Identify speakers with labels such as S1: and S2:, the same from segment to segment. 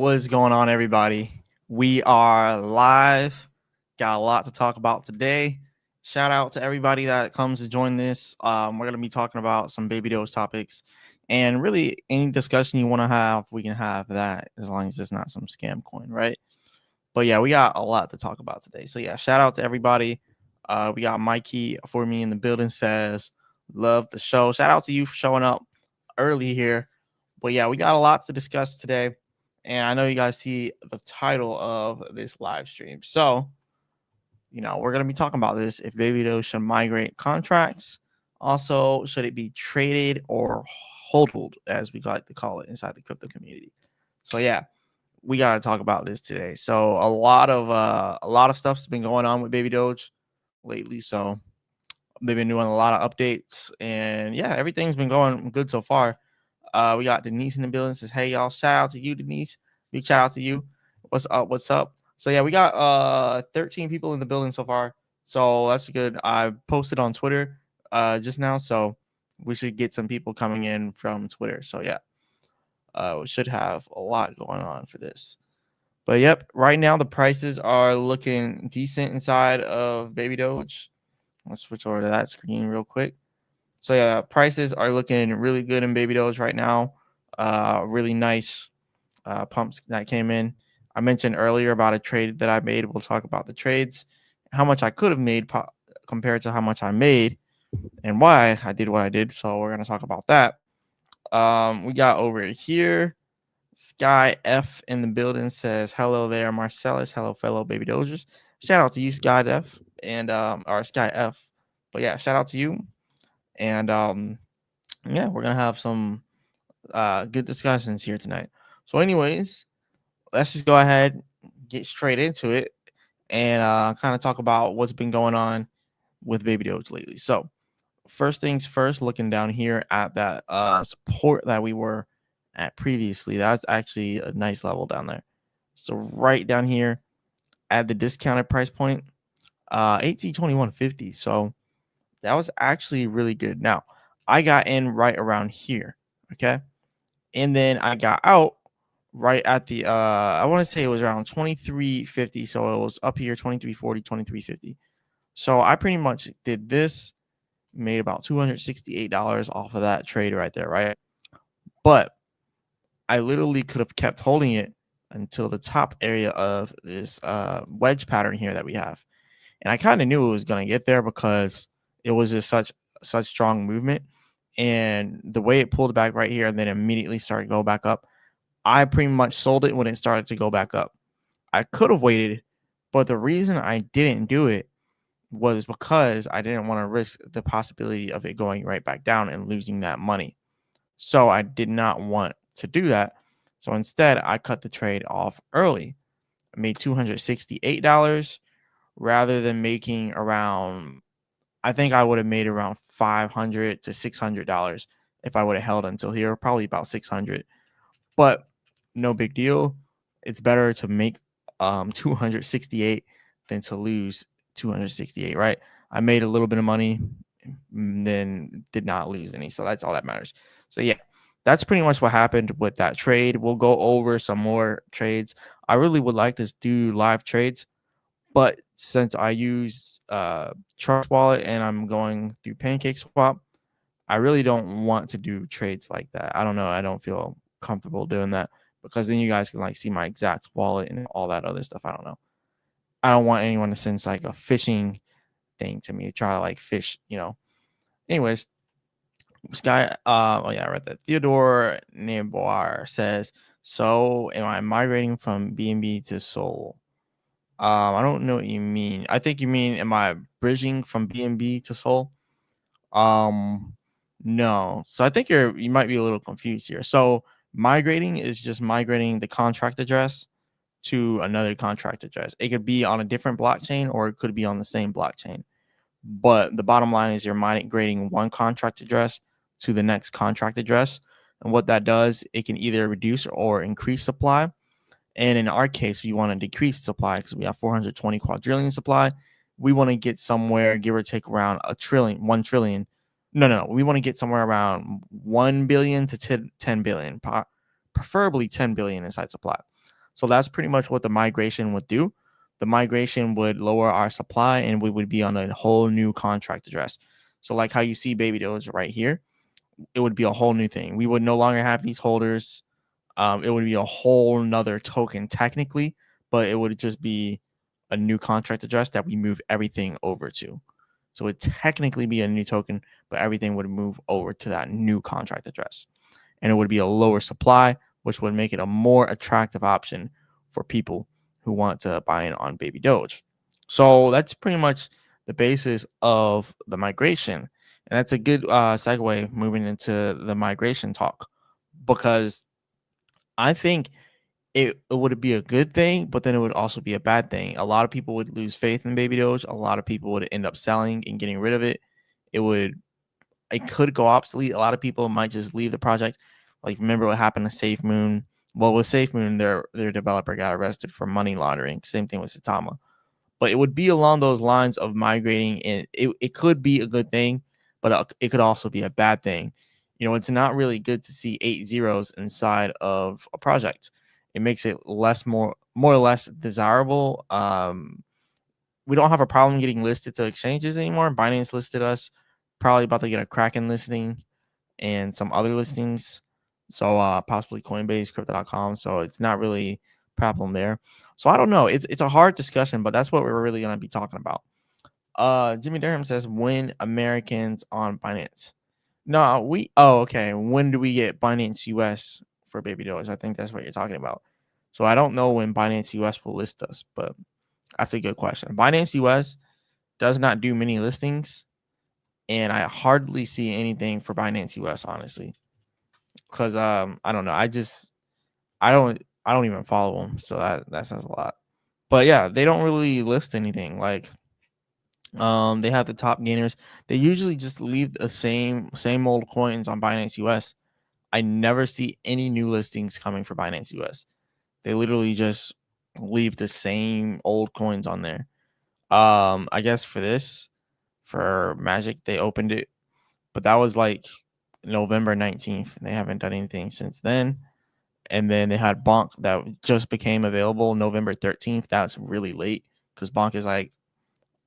S1: What is going on, everybody? We are live. Got a lot to talk about today. Shout out to everybody that comes to join this. We're going to be talking about some baby Doge topics, and really any discussion you want to have, we can have that as long as it's not some scam coin, right? But yeah, we got a lot to talk about today. So yeah, shout out to everybody. We got Mikey for me in the building says, love the show. Shout out to you for showing up early here. But yeah, we got a lot to discuss today. And I know you guys see the title of this live stream. So, we're going to be talking about this. If BabyDoge should migrate contracts. Also, should it be traded or hodled, as we like to call it inside the crypto community? So yeah, we got to talk about this today. So a lot of stuff's been going on with BabyDoge lately. So they've been doing a lot of updates, and yeah, everything's been going good so far. We got Denise in the building. Says, hey y'all, shout out to you, Denise. Big shout out to you. What's up? What's up? So yeah, we got 13 people in the building so far. So that's good. I posted on Twitter just now, so we should get some people coming in from Twitter. So yeah, we should have a lot going on for this. But yep, right now the prices are looking decent inside of BabyDoge. Let's switch over to that screen real quick. So yeah, prices are looking really good in BabyDoge right now. Really nice pumps that came in. I mentioned earlier about a trade that I made. We'll talk about the trades, how much I could have made compared to how much I made, and why I did what I did. So we're gonna talk about that. We got over here. Sky F in the building says, hello there, Marcellus. Hello, fellow baby dogers. Shout out to you, Sky F and or Sky F. But yeah, shout out to you. And yeah, we're gonna have some good discussions here tonight. So, anyways, let's just go ahead, get straight into it, and kind of talk about what's been going on with BabyDoge lately. So, first things first, looking down here at that support that we were at previously, that's actually a nice level down there. So right down here at the discounted price point, 1821.50. So that was actually really good. Now I got in right around here, okay, and then I got out right at the I want to say it was around 2350. So it was up here 2340, 2350. So I pretty much did this, made about $268 off of that trade right there, right? But I literally could have kept holding it until the top area of this wedge pattern here that we have. And I kind of knew it was going to get there because it was just such strong movement. And the way it pulled back right here and then immediately started to go back up, I pretty much sold it when it started to go back up. I could have waited, but the reason I didn't do it was because I didn't want to risk the possibility of it going right back down and losing that money. So I did not want to do that. So instead, I cut the trade off early. I made $268 rather than making around, I think I would have made around $500 to $600 if I would have held until here, probably about 600. But no big deal. It's better to make 268 than to lose 268, right? I made a little bit of money, then did not lose any. So that's all that matters. So yeah, that's pretty much what happened with that trade. We'll go over some more trades. I really would like to do live trades, but since I use Trust Wallet and I'm going through PancakeSwap, I really don't want to do trades like that. I don't know. I don't feel comfortable doing that because then you guys can like see my exact wallet and all that other stuff. I don't know. I don't want anyone to send like a phishing thing to me, try to like fish, Anyways, Sky, oh yeah, I read that. Theodore Neboir says, so am I migrating from BNB to Sol? I don't know what you mean. I think you mean, am I bridging from BNB to Sol? No. So I think you might be a little confused here. So migrating is just migrating the contract address to another contract address. It could be on a different blockchain or it could be on the same blockchain. But the bottom line is you're migrating one contract address to the next contract address. And what that does, it can either reduce or increase supply. And in our case, we want to decrease supply because we have 420 quadrillion supply. We want to get somewhere, give or take around 1 trillion. No. We want to get somewhere around 1 billion to 10 billion, preferably 10 billion inside supply. So that's pretty much what the migration would do. The migration would lower our supply and we would be on a whole new contract address. So like how you see BabyDoge right here, it would be a whole new thing. We would no longer have these holders. It would be a whole nother token technically, but it would just be a new contract address that we move everything over to. So it would technically be a new token, but everything would move over to that new contract address. And it would be a lower supply, which would make it a more attractive option for people who want to buy in on Baby Doge. So that's pretty much the basis of the migration. And that's a good segue moving into the migration talk, because I think it would be a good thing, but then it would also be a bad thing. A lot of people would lose faith in Baby Doge. A lot of people would end up selling and getting rid of it. It could go obsolete. A lot of people might just leave the project. Like, remember what happened to SafeMoon? Well, with SafeMoon, their developer got arrested for money laundering. Same thing with Satama. But it would be along those lines of migrating, and it could be a good thing, but it could also be a bad thing. It's not really good to see 8 zeros inside of a project. It makes it more or less desirable. We don't have a problem getting listed to exchanges anymore. Binance listed us, probably about to get a Kraken listing and some other listings. So possibly Coinbase, crypto.com. So it's not really a problem there. So I don't know. It's a hard discussion, but that's what we're really gonna be talking about. Jimmy Durham says, when Americans on Binance. No, okay. When do we get Binance US for Baby Doge? I think that's what you're talking about. So I don't know when Binance US will list us, but that's a good question. Binance US does not do many listings, and I hardly see anything for Binance US, honestly, because I don't know. I don't even follow them, so that says a lot. But yeah, they don't really list anything. Like, they have the top gainers. They usually just leave the same old coins on Binance US. I never see any new listings coming for Binance US. They literally just leave the same old coins on there. I guess for Magic, they opened it, but that was like November 19th. They haven't done anything since then. And then they had Bonk that just became available November 13th. That's really late because Bonk is like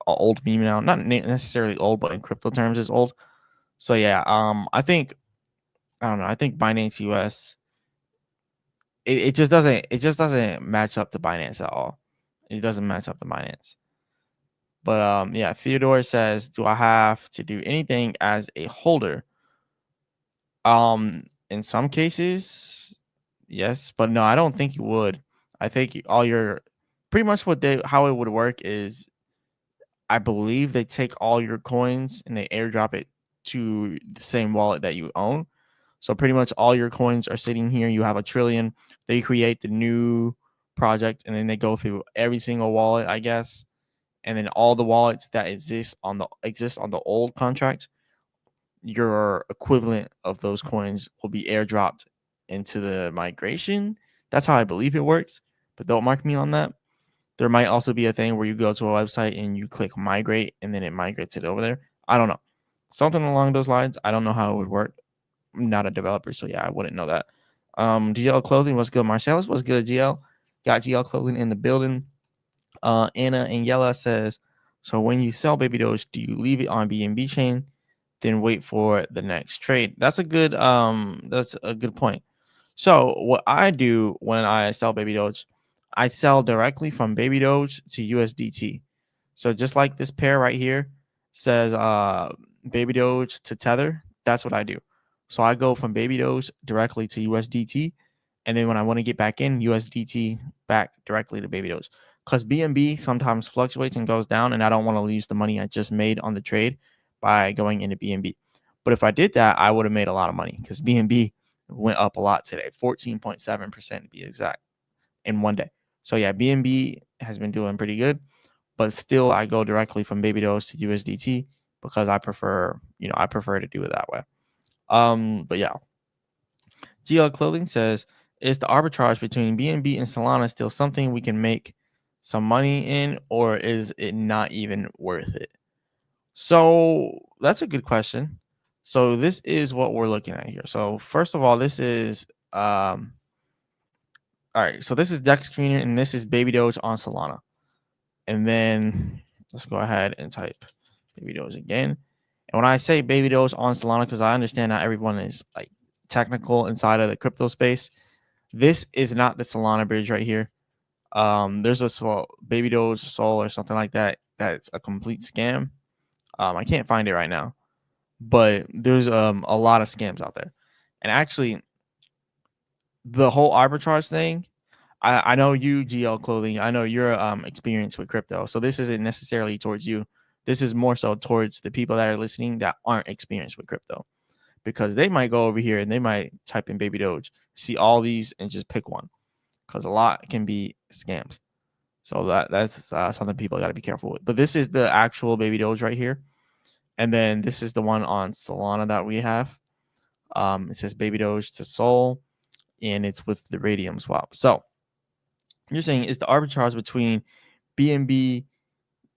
S1: an old meme now. Not necessarily old, but in crypto terms is old. So yeah, I don't know. I think Binance US, it just doesn't match up to Binance at all. It doesn't match up to Binance. But yeah, Theodore says, do I have to do anything as a holder? In some cases, yes, but no, I don't think you would. I think all your pretty much how it would work is, I believe they take all your coins and they airdrop it to the same wallet that you own. So pretty much all your coins are sitting here. You have a trillion. They create the new project and then they go through every single wallet, I guess. And then all the wallets that exist on the old contract, your equivalent of those coins will be airdropped into the migration. That's how I believe it works, but don't mark me on that. There might also be a thing where you go to a website and you click migrate and then it migrates it over there. I don't know. Something along those lines. I don't know how it would work. I'm not a developer, so yeah, I wouldn't know that. GL Clothing, what's good? Marcellus, what's good? GL got GL Clothing in the building. Anna and Yella says, so when you sell Baby Doge, do you leave it on BNB chain, then wait for the next trade? That's a good point. So what I do when I sell Baby Doge, I sell directly from Baby Doge to USDT. So just like this pair right here says Baby Doge to Tether, that's what I do. So I go from Baby Doge directly to USDT, and then when I want to get back in, USDT back directly to Baby Doge. Because BNB sometimes fluctuates and goes down, and I don't want to lose the money I just made on the trade by going into BNB. But if I did that, I would have made a lot of money because BNB went up a lot today, 14.7% to be exact, in one day. So yeah, BNB has been doing pretty good, but still I go directly from BabyDoge to USDT because I prefer to do it that way. But yeah, GL Clothing says, is the arbitrage between BNB and Solana still something we can make some money in, or is it not even worth it? So that's a good question. So this is what we're looking at here. So first of all, this is All right, so this is Dex Communion and this is BabyDoge on Solana. And then let's go ahead and type BabyDoge again. And when I say BabyDoge on Solana, because I understand not everyone is like technical inside of the crypto space, this is not the Solana bridge right here. There's a BabyDoge Sol or something like that. That's a complete scam. I can't find it right now, but there's a lot of scams out there. And actually, the whole arbitrage thing, I know you, GL Clothing. I know you're experienced with crypto, so this isn't necessarily towards you. This is more so towards the people that are listening that aren't experienced with crypto, because they might go over here and they might type in Baby Doge, see all these, and just pick one, because a lot can be scams. So that's something people got to be careful with. But this is the actual Baby Doge right here, and then this is the one on Solana that we have. It says Baby Doge to Sol, and it's with the Radium swap. So you're saying, is the arbitrage between BNB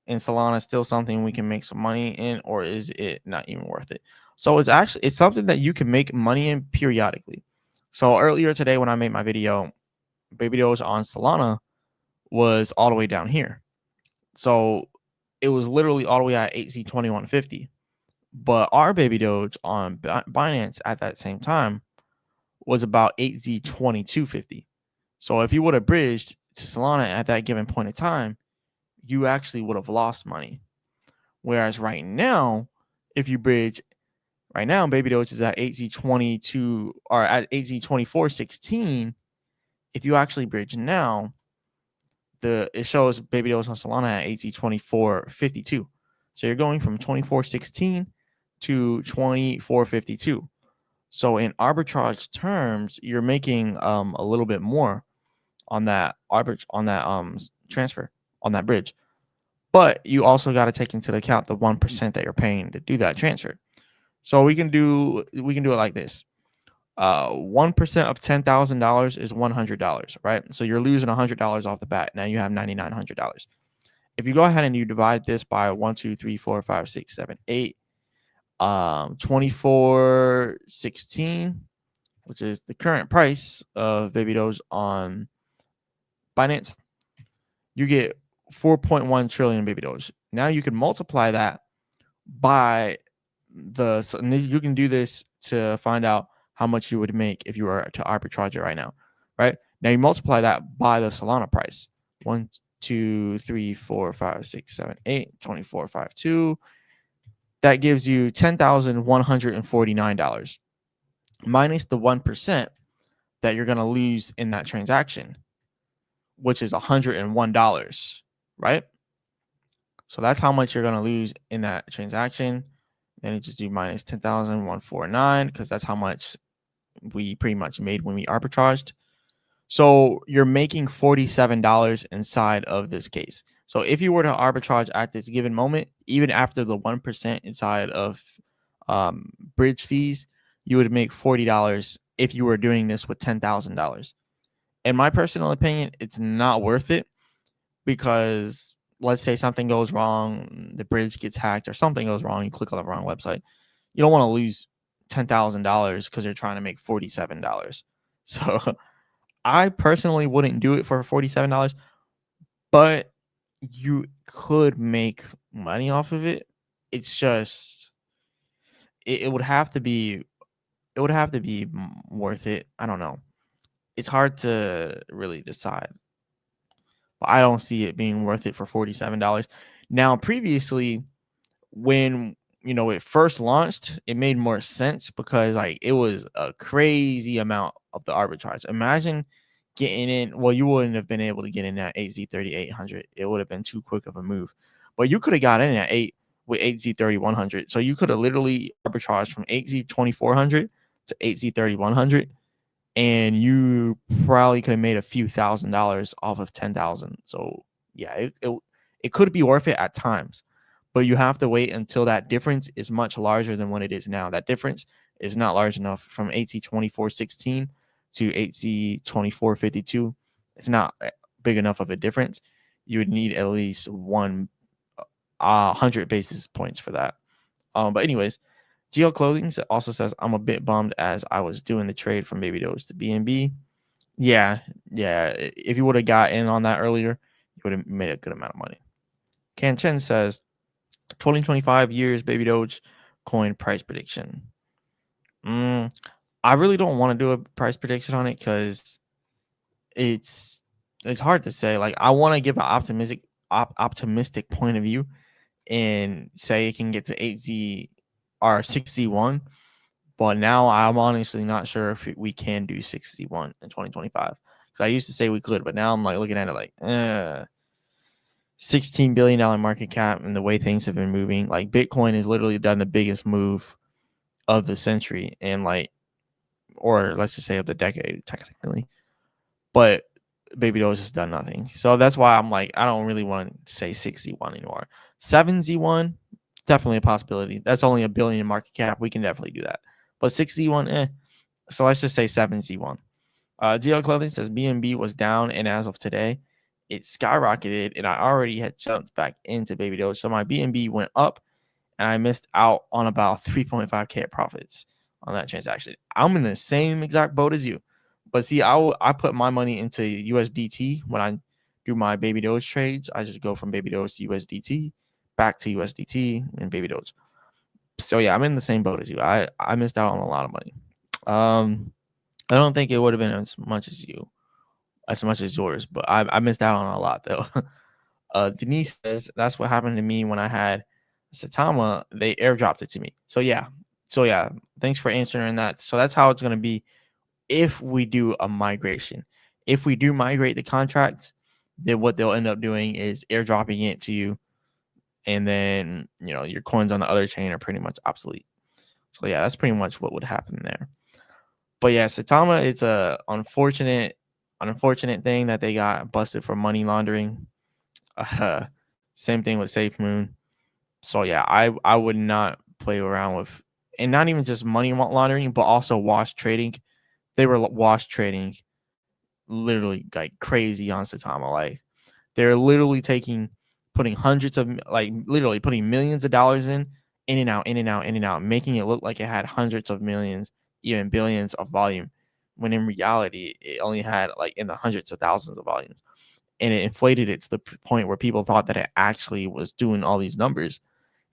S1: and Solana still something we can make some money in, or is it not even worth it? So it's something that you can make money in periodically. So earlier today when I made my video, BabyDoge on Solana was all the way down here. So it was literally all the way at 8Z2150. But our BabyDoge on Binance at that same time was about 8Z2250. So if you would have bridged to Solana at that given point in time, you actually would have lost money. Whereas right now, if you bridge right now, BabyDoge is at 8Z22 or at 8Z2416. If you actually bridge now, it shows BabyDoge on Solana at 8Z2452. So you're going from 2416 to 2452. So in arbitrage terms, you're making a little bit more on that transfer on that bridge. But you also got to take into account the 1% that you're paying to do that transfer. So we can do it like this. 1% of $10,000 is $100, right? So you're losing $100 off the bat. Now you have $9,900. If you go ahead and you divide this by 1, 2, 3, 4, 5, 6, 7, 8, 2416, which is the current price of BabyDoge on Binance, you get 4.1 trillion BabyDoge. Now you can multiply that by you can do this to find out how much you would make if you were to arbitrage it right now, right? Now you multiply that by the Solana price. 1, 2, 3, 4, 5, 6, 7, 8, 2452. That gives you $10,149 minus the 1% that you're going to lose in that transaction, which is $101, right? So that's how much you're going to lose in that transaction. Then you just do minus 10,149 because that's how much we pretty much made when we arbitraged. So you're making $47 inside of this case. So if you were to arbitrage at this given moment, even after the 1% inside of bridge fees, you would make $40 if you were doing this with $10,000. In my personal opinion, it's not worth it, because let's say something goes wrong, the bridge gets hacked or something goes wrong, you click on the wrong website. You don't want to lose $10,000 because you're trying to make $47. So I personally wouldn't do it for $47, but you could make money off of it. It's just it would have to be worth it. I don't know. It's hard to really decide. But I don't see it being worth it for $47. Now, previously, when it first launched, it made more sense because like it was a crazy amount of the arbitrage. Imagine getting in. Well, you wouldn't have been able to get in at 8Z3800. It would have been too quick of a move. But you could have got in at 8 with 8Z3100. So you could have literally arbitraged from 8Z2400 to 8Z3100, and you probably could have made a few $1,000s off of 10,000. So yeah, it could be worth it at times, but you have to wait until that difference is much larger than what it is now. That difference is not large enough from 8Z2416 to 8Z2452. It's not big enough of a difference. You would need at least 100 basis points for that. But anyways, GL Clothing also says, I'm a bit bummed as I was doing the trade from BabyDoge to BNB. Yeah, yeah. If you would have got in on that earlier, you would have made a good amount of money. Can Chen says 2025 years Baby Doge coin price prediction. I really don't want to do a price prediction on it because it's it's hard to say. Like I want to give an optimistic point of view and say it can get to 8Z or 6Z1. But now I'm honestly not sure if we can do 6Z1 in 2025. Because I used to say we could, but now I'm like looking at it like, $16 billion market cap and the way things have been moving. Like Bitcoin has literally done the biggest move of the century and like, or let's just say of the decade technically. But Baby Doge has done nothing. So that's why I'm like, I don't really want to say 6Z1 anymore. 7Z1, definitely a possibility. That's only $1 billion market cap. We can definitely do that. But 6Z1, So let's just say 7Z1. GL Clothing says BNB was down, and as of today, it skyrocketed, and I already had jumped back into Baby Doge. So my BNB went up, and I missed out on about 3.5K profits on that transaction. I'm in the same exact boat as you. But see, I put my money into USDT when I do my Baby Doge trades. I just go from Baby Doge to USDT, back to USDT, and Baby Doge. So yeah, I'm in the same boat as you. I missed out on a lot of money. I don't think it would have been as much as yours, but I missed out on a lot though. Denise says that's what happened to me when I had Satama. They airdropped it to me. So yeah, thanks for answering that. So that's how it's gonna be if we do a migration. If we do migrate the contracts, then what they'll end up doing is airdropping it to you, and then your coins on the other chain are pretty much obsolete. So yeah, that's pretty much what would happen there. But yeah, Satama, it's a unfortunate thing that they got busted for money laundering. Uh, Same thing with Safe Moon. So yeah, I would not play around with, and not even just money laundering, but also wash trading. They were wash trading literally like crazy on Satama. Like they're literally putting hundreds of, like literally putting millions of dollars in and out, in and out, in and out, making it look like it had hundreds of millions, even billions of volume, when in reality it only had like in the hundreds of thousands of volumes. And it inflated it to the point where people thought that it actually was doing all these numbers.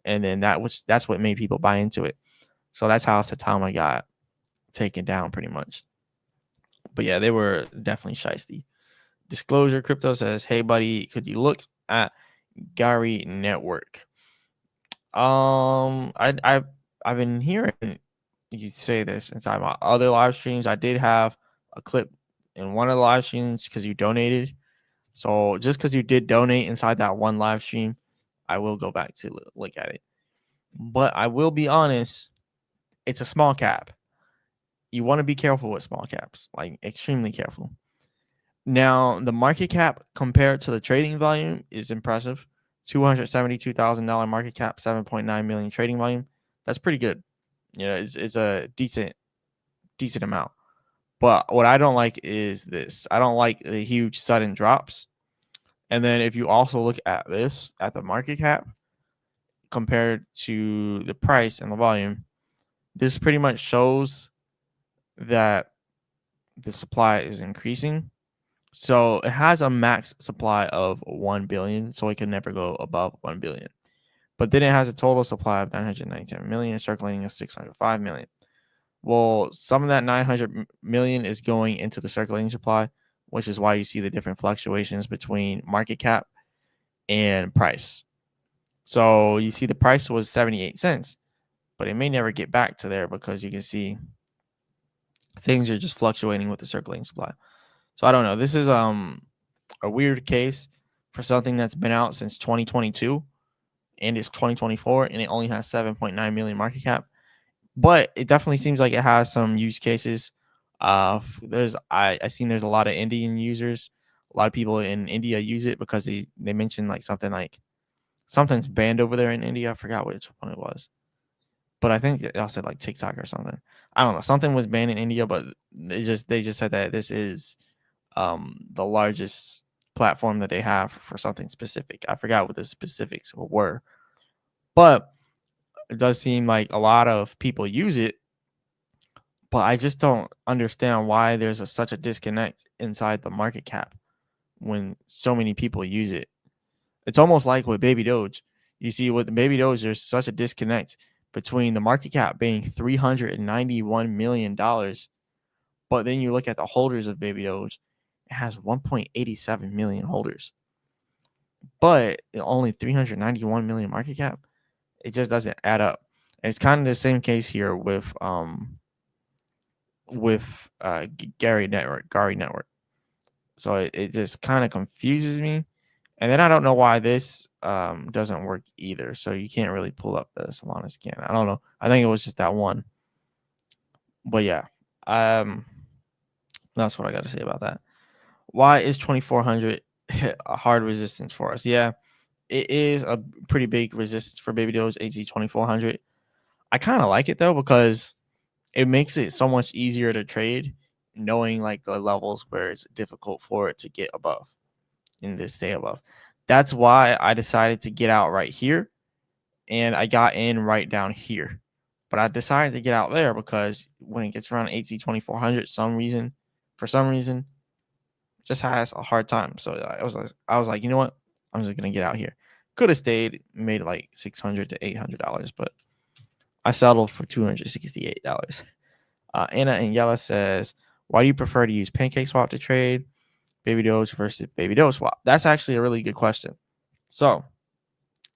S1: And then that's what made people buy into it. So that's how Satama got taken down pretty much. But yeah, they were definitely shiesty. Disclosure Crypto says, "Hey buddy, could you look at Gari Network?" I've been hearing you say this inside my other live streams. I did have a clip in one of the live streams because you donated. So just because you did donate inside that one live stream, I will go back to look at it. But I will be honest, it's a small cap. You want to be careful with small caps, like extremely careful. Now, the market cap compared to the trading volume is impressive. $272,000 market cap, 7.9 million trading volume. That's pretty good. It's a decent amount. But what I don't like is this. I don't like the huge sudden drops. And then if you also look at this, at the market cap compared to the price and the volume, this pretty much shows that the supply is increasing. So it has a max supply of 1 billion, so it can never go above 1 billion. But then it has a total supply of 997 million, circulating of 605 million. Well, some of that 900 million is going into the circulating supply, which is why you see the different fluctuations between market cap and price. So you see the price was 78 cents, but it may never get back to there because you can see things are just fluctuating with the circulating supply. So I don't know. This is a weird case for something that's been out since 2022 and it's 2024 and it only has 7.9 million market cap. But it definitely seems like it has some use cases. I seen there's a lot of Indian users. A lot of people in India use it because they mentioned like something's banned over there in India. I forgot which one it was, but I think it also said like TikTok or something. I don't know. Something was banned in India, but they just said that this is the largest platform that they have for something specific. I forgot what the specifics were, but it does seem like a lot of people use it. but I just don't understand why there's such a disconnect inside the market cap when so many people use it. It's almost like with Baby Doge. You see, with the Baby Doge, there's such a disconnect between the market cap being $391 million, but then you look at the holders of Baby Doge, it has 1.87 million holders, but only 391 million market cap. It just doesn't add up. And it's kind of the same case here with Gari Network. So it just kind of confuses me. And then I don't know why this doesn't work either. So you can't really pull up the Solana scan. I don't know. I think it was just that one. But yeah, that's what I got to say about that. Why is 2400 a hard resistance for us? Yeah, it is a pretty big resistance for BabyDoge AZ 2400. I kind of like it though because it makes it so much easier to trade, knowing like the levels where it's difficult for it to get above and to stay above. That's why I decided to get out right here, and I got in right down here. But I decided to get out there because when it gets around AZ 2400, for some reason, just has a hard time. So I was like, you know what? I'm just gonna get out here. Could have stayed, made like $600 to $800, but I settled for $268. Anna and Yella says, why do you prefer to use PancakeSwap to trade BabyDoge versus BabyDogeSwap? That's actually a really good question. So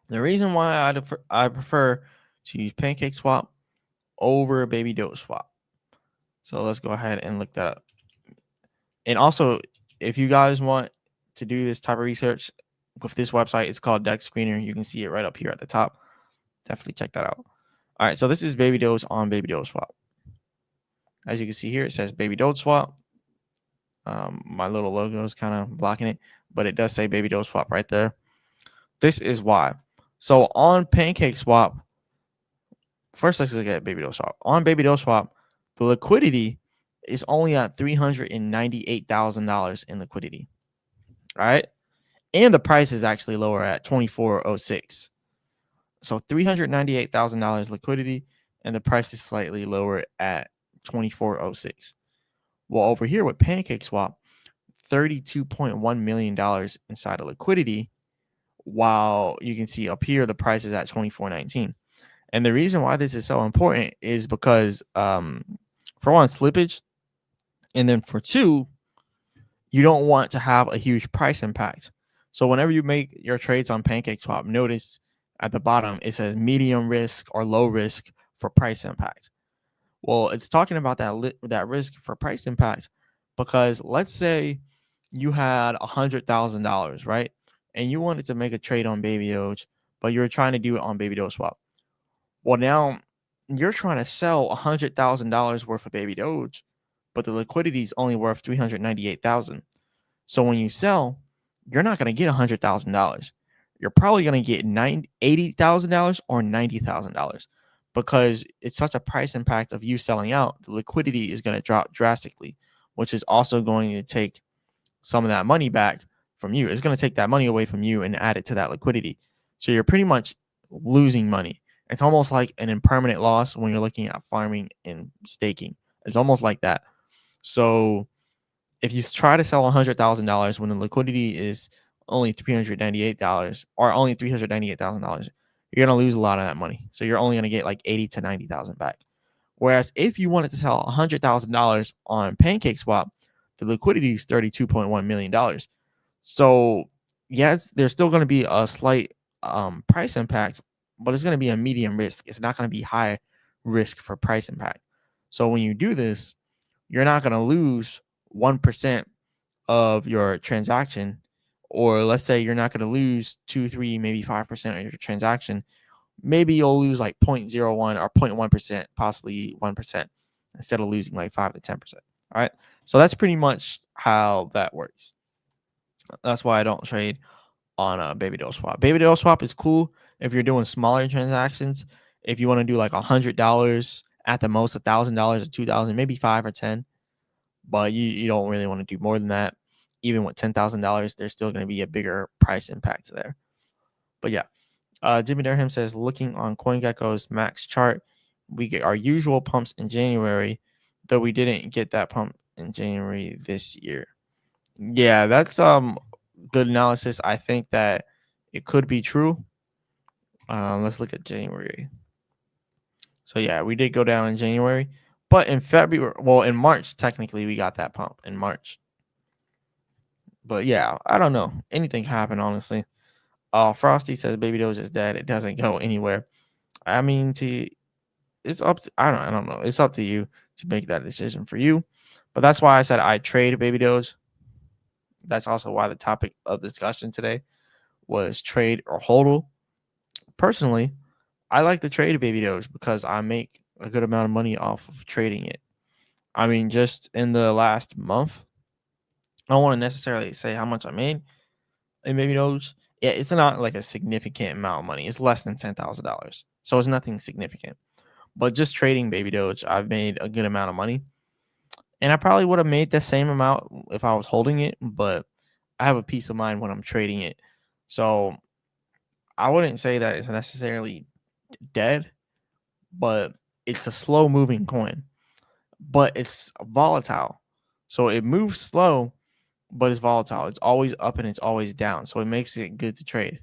S1: the reason why I prefer to use PancakeSwap over BabyDogeSwap. So let's go ahead and look that up. And also, if you guys want to do this type of research with this website, it's called Dex Screener. You can see it right up here at the top. Definitely check that out. All right, so this is BabyDoge on BabyDogeSwap. As you can see here, it says BabyDogeSwap. My little logo is kind of blocking it, but it does say BabyDogeSwap right there. This is why. So on PancakeSwap, first let's look at BabyDogeSwap. On BabyDogeSwap, the liquidity is only at $398,000 in liquidity. All right. And the price is actually lower at $24.06. So $398,000 liquidity, and the price is slightly lower at $24.06. Well, over here with PancakeSwap, $32.1 million inside of liquidity, while you can see up here the price is at $24.19. And the reason why this is so important is because, for one, slippage, and then for two, you don't want to have a huge price impact. So whenever you make your trades on PancakeSwap, notice at the bottom it says medium risk or low risk for price impact. Well, it's talking about that risk for price impact because let's say you had $100,000, right? And you wanted to make a trade on BabyDoge, but you were trying to do it on BabyDogeSwap. Well, now you're trying to sell $100,000 worth of BabyDoge, but the liquidity is only worth $398,000. So when you sell, you're not going to get $100,000. You're probably going to get $80,000 or $90,000 because it's such a price impact of you selling out. The liquidity is going to drop drastically, which is also going to take some of that money back from you. It's going to take that money away from you and add it to that liquidity. So you're pretty much losing money. It's almost like an impermanent loss when you're looking at farming and staking. It's almost like that. So if you try to sell $100,000 when the liquidity is only $398 or only $398,000, you're going to lose a lot of that money. So you're only going to get like 80 to 90,000 back. Whereas if you wanted to sell $100,000 on PancakeSwap, the liquidity is $32.1 million. So yes, there's still going to be a slight price impact, but it's going to be a medium risk. It's not going to be high risk for price impact. So when you do this, you're not going to lose 1% of your transaction, or let's say you're not going to lose 2, 3, maybe 5% of your transaction. Maybe you'll lose like 0.01 or 0.1%, possibly 1%, instead of losing like 5 to 10%. All right. So that's pretty much how that works. That's why I don't trade on a BabyDogeSwap. BabyDogeSwap is cool if you're doing smaller transactions. If you want to do like $100 at the most, $1,000 or $2,000, maybe 5 or 10, but you don't really want to do more than that. Even with $10,000, there's still going to be a bigger price impact there. But yeah, Jimmy Durham says, looking on CoinGecko's max chart, we get our usual pumps in January, though we didn't get that pump in January this year. Yeah, that's good analysis. I think that it could be true. Let's look at January. So yeah, we did go down in January, but in February, well, in March, technically we got that pump in March. But yeah, I don't know. Anything can happen, honestly. Frosty says Baby Doge is dead. It doesn't go anywhere. I mean, it's up to I don't know. It's up to you to make that decision for you. But that's why I said I trade Baby Doge. That's also why the topic of discussion today was trade or hodl. Personally, I like to trade Baby Doge because I make a good amount of money off of trading it. I mean, just in the last month, I don't want to necessarily say how much I made in Baby Doge. Yeah, it's not like a significant amount of money. It's less than $10,000, so it's nothing significant. But just trading Baby Doge, I've made a good amount of money, and I probably would have made the same amount if I was holding it. But I have a peace of mind when I'm trading it, so I wouldn't say that it's necessarily dead, but it's a slow moving coin, but it's volatile. So it moves slow, but it's volatile. It's always up and it's always down. So it makes it good to trade.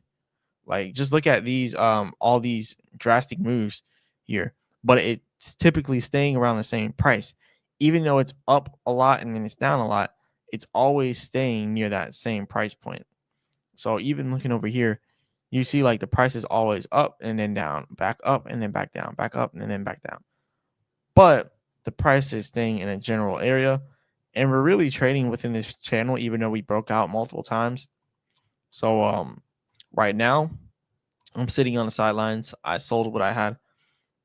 S1: Like just look at these all these drastic moves here, but it's typically staying around the same price. Even though it's up a lot and then it's down a lot, it's always staying near that same price point. So even looking over here, you see like the price is always up and then down, back up and then back down, back up and then back down. But the price is staying in a general area. And we're really trading within this channel, even though we broke out multiple times. So right now, I'm sitting on the sidelines. I sold what I had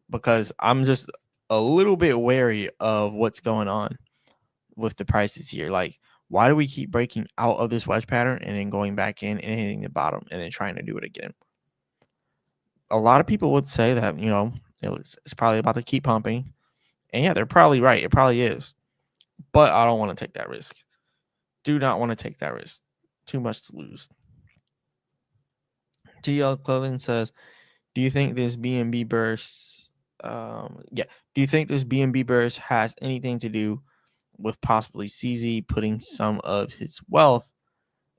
S1: because I'm just a little bit wary of what's going on with the prices here. Like, why do we keep breaking out of this wedge pattern and then going back in and hitting the bottom and then trying to do it again? A lot of people would say that, it's probably about to keep pumping. And yeah, they're probably right. It probably is. But I don't want to take that risk. Do not want to take that risk. Too much to lose. GL Clothing says, do you think this BNB burst do you think this BNB burst has anything to do with possibly CZ putting some of his wealth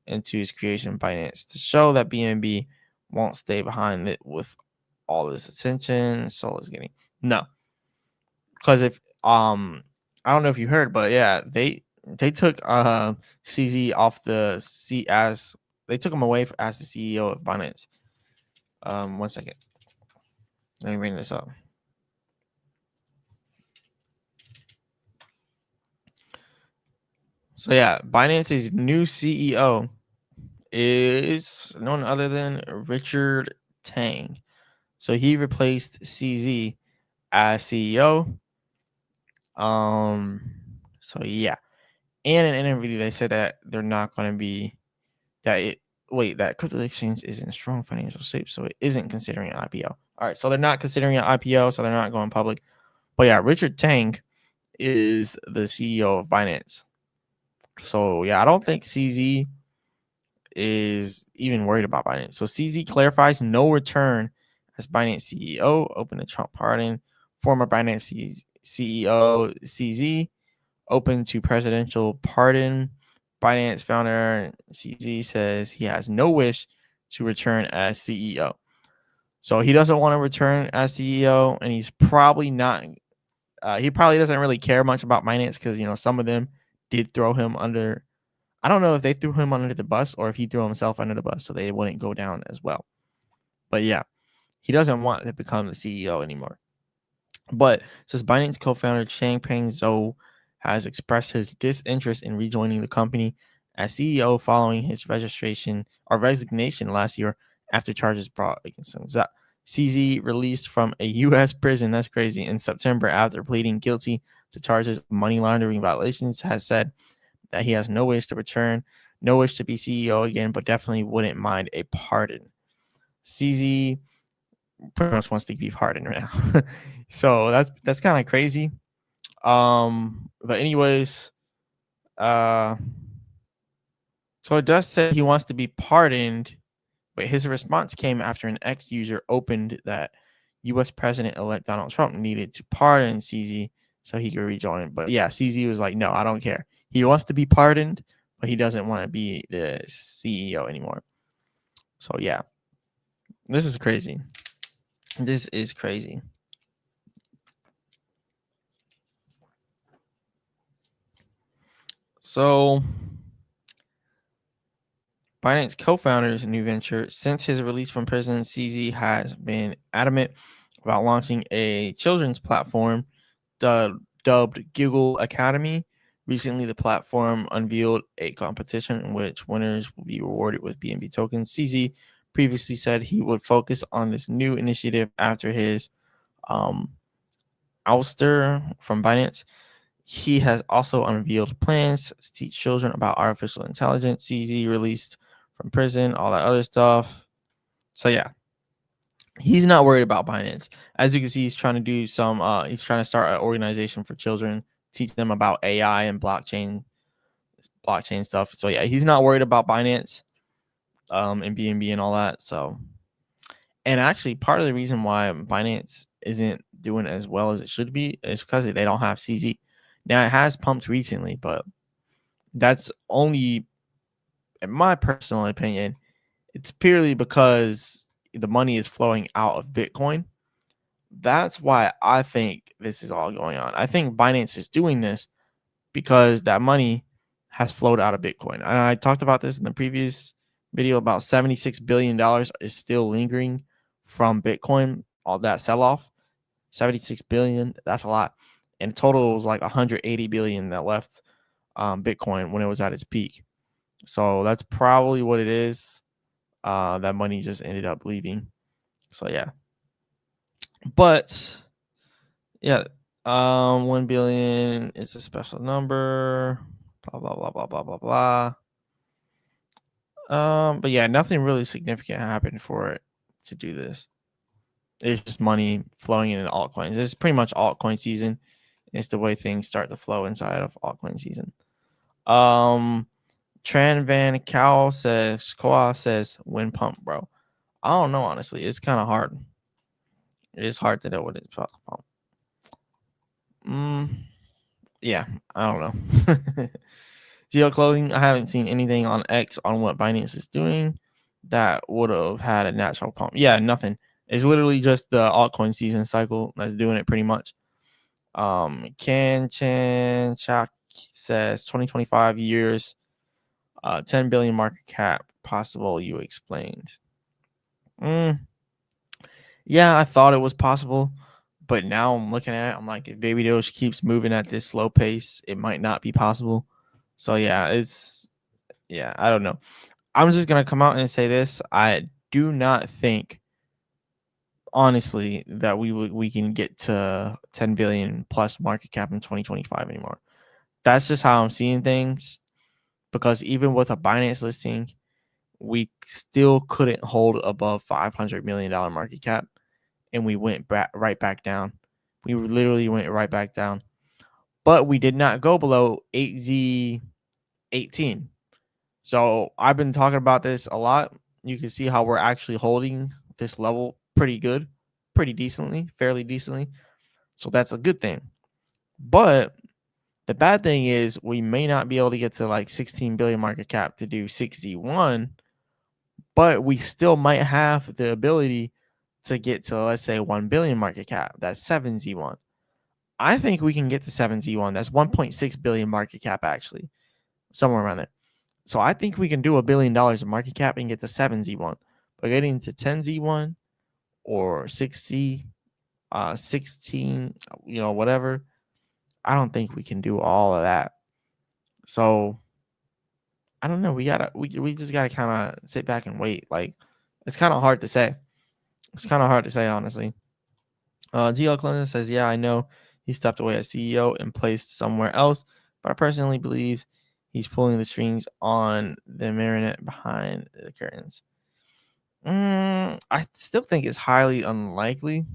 S1: into his creation of Binance to show that BNB won't stay behind it with all this attention Sol is getting? No. Because if I don't know if you heard, but yeah, they took CZ off the as they took him away as the CEO of Binance. 1 second. Let me bring this up. So yeah, Binance's new CEO is none other than Richard Tang. So he replaced CZ as CEO. So yeah. And in an interview, they said that they're not going to be that crypto exchange is in strong financial shape, so it isn't considering an IPO. All right, so they're not considering an IPO, so they're not going public. But yeah, Richard Tang is the CEO of Binance. So yeah, I don't think CZ is even worried about Binance. So CZ clarifies no return as Binance CEO. Open to Trump pardon. Former Binance CEO CZ open to presidential pardon. Binance founder CZ says he has no wish to return as CEO. So he doesn't want to return as CEO, and he's probably not. He probably doesn't really care much about Binance because some of them did throw him under. I don't know if they threw him under the bus or if he threw himself under the bus so they wouldn't go down as well. But yeah, he doesn't want to become the CEO anymore. But says Binance co-founder Changpeng Zhou has expressed his disinterest in rejoining the company as CEO following his resignation last year after charges brought against him. CZ released from a U.S. prison, that's crazy, in September after pleading guilty to charges of money laundering violations, has said that he has no wish to return, no wish to be CEO again, but definitely wouldn't mind a pardon. CZ pretty much wants to be pardoned right now. So that's kind of crazy. But anyways, so it does say he wants to be pardoned, but his response came after an ex-user opened that U.S. President-elect Donald Trump needed to pardon CZ so he could rejoin. But yeah, CZ was like, no, I don't care. He wants to be pardoned, but he doesn't want to be the CEO anymore. So yeah, this is crazy. This is crazy. So Binance co-founder's new venture. Since his release from prison, CZ has been adamant about launching a children's platform dubbed Google Academy. Recently, the platform unveiled a competition in which winners will be rewarded with BNB tokens. CZ previously said he would focus on this new initiative after his ouster from Binance. He has also unveiled plans to teach children about artificial intelligence. CZ released from prison, all that other stuff. So yeah, he's not worried about Binance. As you can see, he's trying to do some. He's trying to start an organization for children, teach them about AI and blockchain stuff. So yeah, he's not worried about Binance, and BNB and all that. So, and actually, part of the reason why Binance isn't doing as well as it should be is because they don't have CZ. Now it has pumped recently, but that's only, in my personal opinion, it's purely because the money is flowing out of Bitcoin. That's why I think this is all going on. I think Binance is doing this because that money has flowed out of Bitcoin. And I talked about this in the previous video about $76 billion is still lingering from Bitcoin, all that sell off. 76 billion, that's a lot. And total was like 180 billion that left Bitcoin when it was at its peak. So that's probably what it is. That money just ended up leaving. So yeah. But yeah, 1 billion is a special number. Blah blah blah blah blah blah blah. But yeah, nothing really significant happened for it to do this. It's just money flowing in altcoins. It's pretty much altcoin season. It's the way things start to flow inside of altcoin season. Tran Van Cow says, Koa says, wind pump, bro. I don't know, honestly. It's kind of hard. It is hard to know what it's about. Yeah, I don't know. Geo Clothing, I haven't seen anything on X on what Binance is doing that would have had a natural pump. Yeah, nothing. It's literally just the altcoin season cycle that's doing it pretty much. Ken Chan Chak says 2025 years, 10 billion market cap possible. You explained. Yeah, I thought it was possible, but now I'm looking at it. I'm like, if BabyDoge keeps moving at this slow pace, it might not be possible. So yeah, I don't know. I'm just gonna come out and say this. I do not think, honestly, that we can get to 10 billion plus market cap in 2025 anymore. That's just how I'm seeing things. Because even with a Binance listing, we still couldn't hold above $500 million market cap, and we went right back down. We literally went right back down, but we did not go below 8Z18. So I've been talking about this a lot. You can see how we're actually holding this level pretty good, pretty decently, fairly decently. So that's a good thing. But the bad thing is we may not be able to get to like 16 billion market cap to do 61, but we still might have the ability to get to, let's say, 1 billion market cap. That's 7Z1. I think we can get to 7Z1. That's 1.6 billion market cap, actually, somewhere around there. So I think we can do $1 billion of market cap and get to 7Z1. But getting to 10Z1 or 6Z, 16, whatever, I don't think we can do all of that. So I don't know. We just gotta kind of sit back and wait. Like, it's kind of hard to say. It's kind of hard to say, honestly. GL Clinton says, yeah, I know he stepped away as CEO and placed somewhere else, but I personally believe he's pulling the strings on the marionette behind the curtains. I still think it's highly unlikely.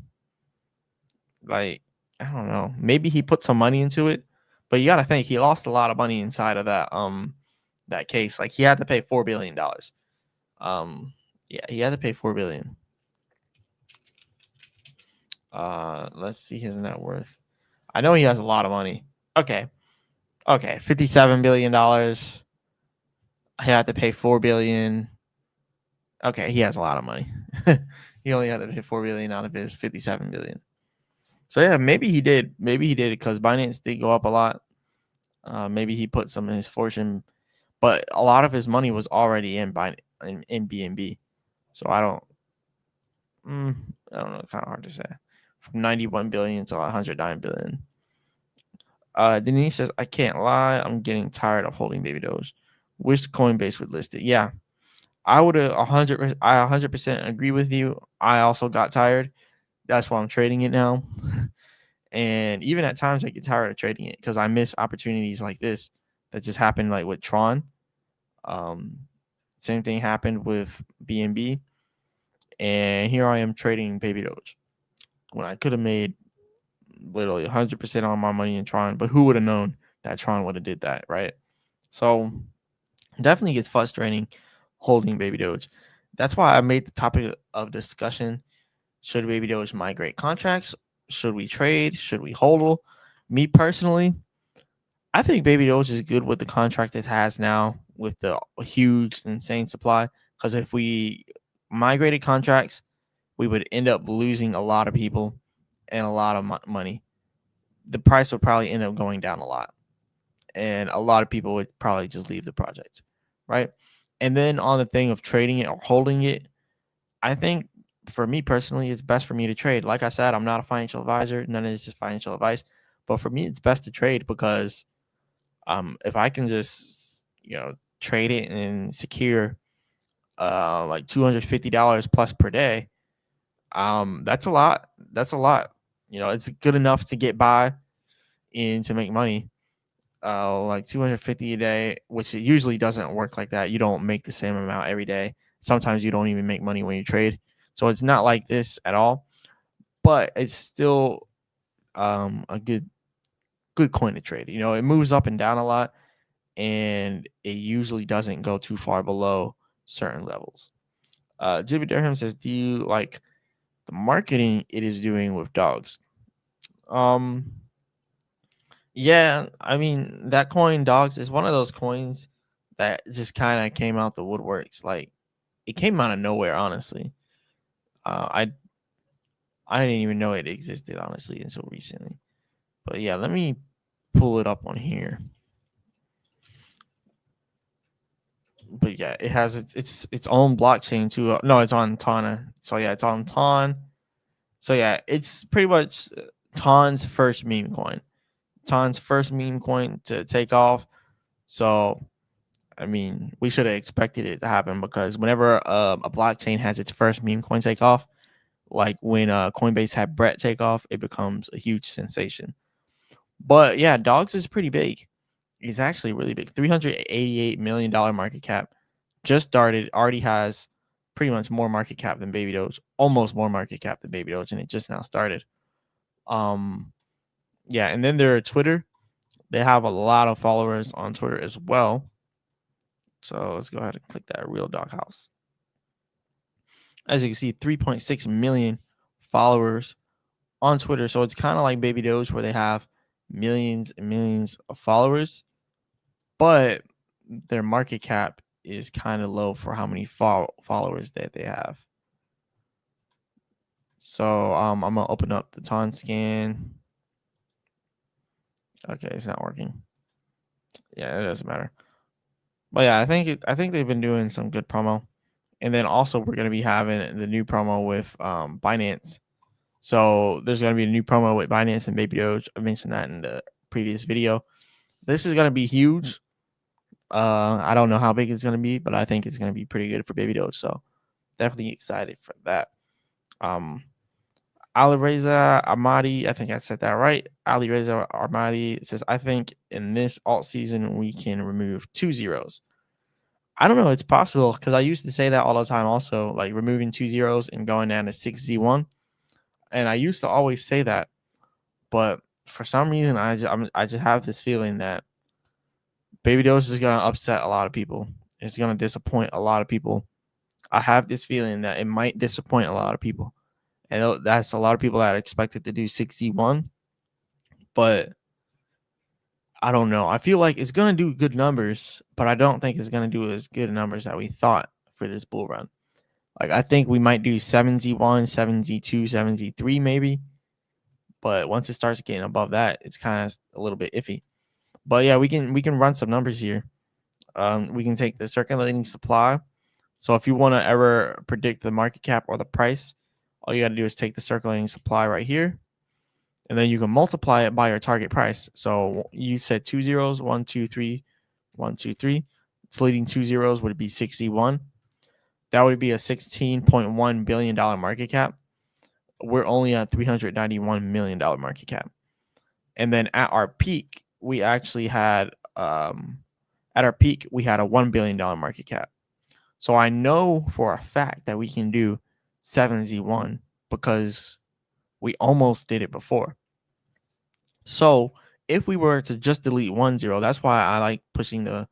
S1: Like, I don't know. Maybe he put some money into it, but you got to think he lost a lot of money inside of that case. Like, he had to pay $4 billion. Yeah, he had to pay $4 billion. Let's see his net worth. I know he has a lot of money. Okay. $57 billion. He had to pay $4 billion. Okay, he has a lot of money. He only had to pay $4 billion out of his $57 billion. So yeah, maybe he did. Maybe he did it because Binance did go up a lot. Maybe he put some of his fortune, but a lot of his money was already in Binance in BNB. So I don't know. It's kind of hard to say. From 91 billion to 109 billion. Denise says, I can't lie. I'm getting tired of holding Baby Doge. Wish Coinbase would list it. Yeah, I would 100% agree with you. I also got tired. That's why I'm trading it now. And even at times I get tired of trading it because I miss opportunities like this that just happened, like with Tron. Same thing happened with BNB. And here I am trading Baby Doge when I could have made literally 100% on my money in Tron. But who would have known that Tron would have did that, right? So definitely gets frustrating holding Baby Doge. That's why I made the topic of discussion. Should Baby Doge migrate contracts? Should we trade? Should we HODL? Me personally, I think Baby Doge is good with the contract it has now with the huge, insane supply. Because if we migrated contracts, we would end up losing a lot of people and a lot of money. The price would probably end up going down a lot. And a lot of people would probably just leave the project, right? And then on the thing of trading it or holding it, I think for me personally, it's best for me to trade. Like I said, I'm not a financial advisor. None of this is financial advice. But for me, it's best to trade because if I can just, trade it and secure like $250 plus per day, that's a lot. That's a lot. It's good enough to get by and to make money. Like 250 a day, which it usually doesn't work like that. You don't make the same amount every day. Sometimes you don't even make money when you trade. So it's not like this at all, but it's still a good coin to trade. It moves up and down a lot, and it usually doesn't go too far below certain levels. Jimmy Durham says, "Do you like the marketing it is doing with dogs?" Yeah, I mean that coin dogs is one of those coins that just kind of came out the woodworks. Like it came out of nowhere, honestly. I didn't even know it existed honestly until recently. But yeah, let me pull it up on here. But yeah, it has its own blockchain too. No, it's on Tana. So yeah, it's on Ton. So yeah, it's pretty much Ton's first meme coin. Ton's first meme coin to take off. So I mean, we should have expected it to happen because whenever a blockchain has its first meme coin take off, like when Coinbase had Brett take off, it becomes a huge sensation. But yeah, Dogs is pretty big. It's actually really big. $388 million market cap. Just started, already has pretty much more market cap than Baby Doge, almost more market cap than Baby Doge, and it just now started. Yeah, and then their Twitter, they have a lot of followers on Twitter as well. So let's go ahead and click that Real Dog House. As you can see, 3.6 million followers on Twitter. So it's kind of like Baby Doge where they have millions and millions of followers, but their market cap is kind of low for how many followers that they have. So I'm gonna open up the Ton scan. Okay, it's not working. Yeah, it doesn't matter. But yeah, I think they've been doing some good promo. And then also we're gonna be having the new promo with Binance. So there's gonna be a new promo with Binance and Baby Doge. I mentioned that in the previous video. This is gonna be huge. I don't know how big it's gonna be, but I think it's gonna be pretty good for Baby Doge. So definitely excited for that. Ali Reza Ahmadi, I think I said that right. Ali Reza Ahmadi says, I think in this alt season we can remove 2 zeros. I don't know. It's possible because I used to say that all the time also, like removing 2 zeros and going down to 6Z1. And I used to always say that. But for some reason, I just have this feeling that Baby Doge is going to upset a lot of people. It's going to disappoint a lot of people. I have this feeling that it might disappoint a lot of people. And that's a lot of people that expected to do 6Z1. but I don't know. I feel like it's gonna do good numbers, but I don't think it's gonna do as good numbers that we thought for this bull run. Like I think we might do 7Z1, 7Z2, 7Z3 maybe, but once it starts getting above that, it's kind of a little bit iffy. But yeah, we can run some numbers here. We can take the circulating supply. So if you want to ever predict the market cap or the price, all you got to do is take the circulating supply right here, and then you can multiply it by your target price. So you said 2 zeros, 1, 2, 3, 1, 2, 3. Its leading 2 zeros would be 61. That would be a $16.1 billion market cap. We're only at $391 million market cap. And then at our peak, we actually had a $1 billion market cap. So I know for a fact that we can do 7Z1 because we almost did it before. So if we were to just delete 1 0, that's why I like pushing the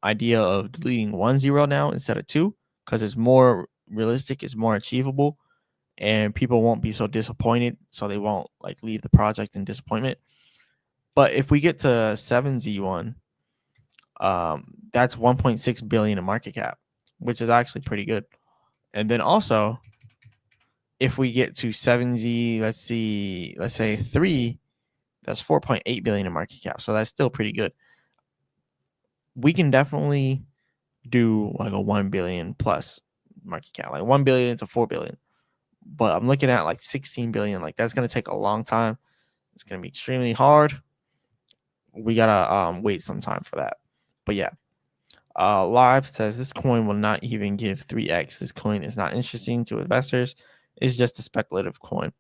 S1: idea of deleting 1 0 now instead of 2, because it's more realistic, it's more achievable, and people won't be so disappointed, so they won't like leave the project in disappointment. But if we get to 7Z1, that's 1.6 billion in market cap, which is actually pretty good. And then also, if we get to 7Z, let's say 3, that's 4.8 billion in market cap. So that's still pretty good. We can definitely do like a 1 billion plus market cap, like 1 billion to 4 billion. But I'm looking at like 16 billion. Like that's going to take a long time. It's going to be extremely hard. We got to wait some time for that. But yeah. Live says this coin will not even give 3x. This coin is not interesting to investors. It's just a speculative coin.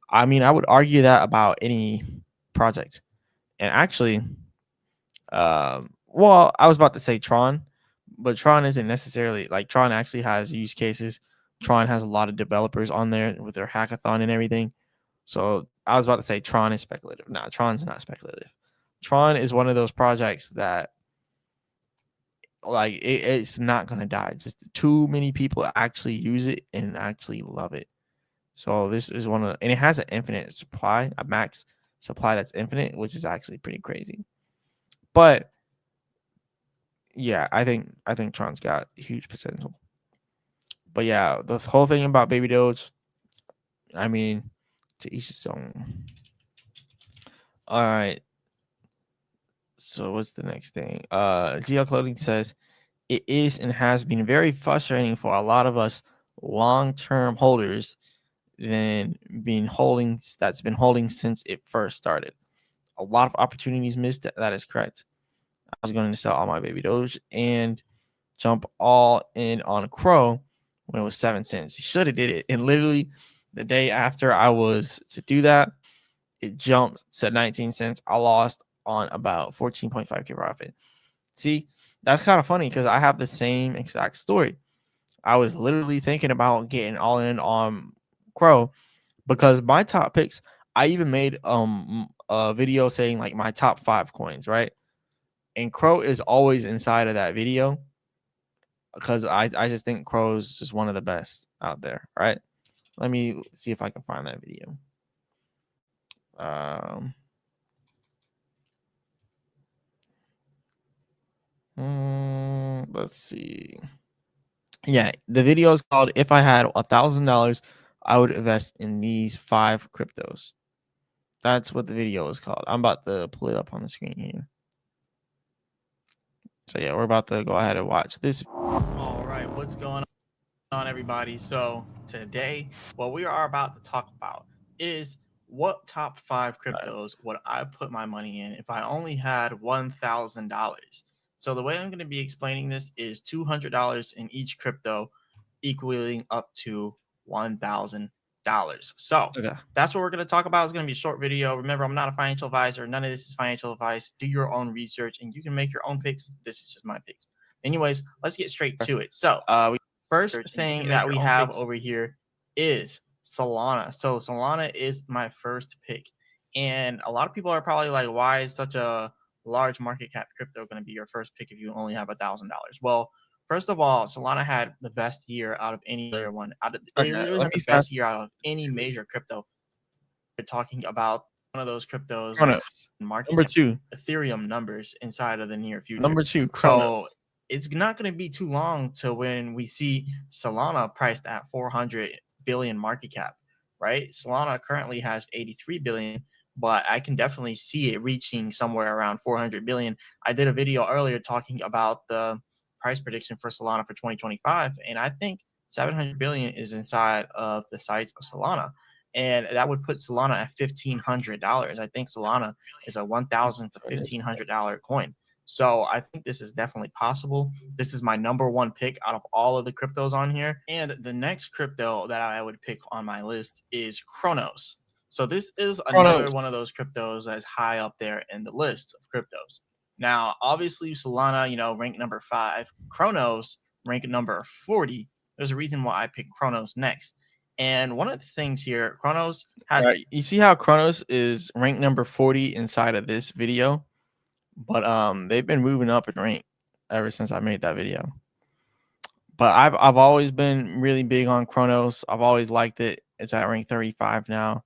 S1: I mean, I would argue that about any project. And actually, well, I was about to say Tron, but Tron isn't necessarily like Tron actually has use cases. Tron has a lot of developers on there with their hackathon and everything. So I was about to say Tron is speculative. No, Tron's not speculative. Tron is one of those projects that like it's not gonna die. Just too many people actually use it and actually love it. So this is and it has an infinite supply, a max supply that's infinite, which is actually pretty crazy. But yeah, I think Tron's got huge potential. But yeah, the whole thing about Baby Doge, I mean, to each his own. All right. So what's the next thing? GL Clothing says it is and has been very frustrating for a lot of us long-term holders that's been holding since it first started. A lot of opportunities missed. That is correct. I was going to sell all my Baby Doge and jump all in on Crow when it was 7 cents. You should have did it. And literally the day after I was to do that, it jumped to 19 cents. I lost on about 14.5K profit. See, that's kind of funny because I have the same exact story. I was literally thinking about getting all in on Crow because my top picks, I even made a video saying like my top 5 coins, right? And Crow is always inside of that video because I just think Crow is just one of the best out there, right? Let me see if I can find that video. Let's see. Yeah, the video is called "If I Had $1,000, I Would Invest in These 5 Cryptos." That's what the video is called. I'm about to pull it up on the screen here. So yeah, we're about to go ahead and watch this. All right, what's going on, everybody? So today, what we are about to talk about is what top 5 cryptos would I put my money in if I only had $1,000. So the way I'm going to be explaining this is $200 in each crypto, equaling up to $1,000. So that's what we're going to talk about. It's going to be a short video. Remember, I'm not a financial advisor. None of this is financial advice. Do your own research and you can make your own picks. This is just my picks. Anyways, let's get straight to it. So first thing that we have over here is Solana. So Solana is my first pick. And a lot of people are probably like, why is such a large market cap crypto going to be your first pick if you only have $1,000? Well, first of all, Solana had the best year out of any other one. They literally had the best year out of any major crypto. We're talking about one of those cryptos with
S2: Chronos.
S1: market
S2: Number
S1: cap,
S2: 2.
S1: Ethereum numbers inside of the near future.
S2: Number 2,
S1: So
S2: Chronos.
S1: it's not going to be too long to when we see Solana priced at 400 billion market cap, right? Solana currently has 83 billion, but I can definitely see it reaching somewhere around 400 billion. I did a video earlier talking about the price prediction for Solana for 2025, and I think 700 billion is inside of the sights of Solana, and that would put Solana at $1,500. I think Solana is a $1,000 to $1,500 coin. So I think this is definitely possible. This is my number one pick out of all of the cryptos on here. And the next crypto that I would pick on my list is Chronos. So this is another one of those cryptos that's high up there in the list of cryptos. Now, obviously, Solana, ranked number 5. Chronos ranked number 40. There's a reason why I picked Chronos next. And one of the things here, Chronos has.
S2: Right. You see how Chronos is ranked number 40 inside of this video? But they've been moving up in rank ever since I made that video. But I've always been really big on Chronos. I've always liked it. It's at rank 35 now.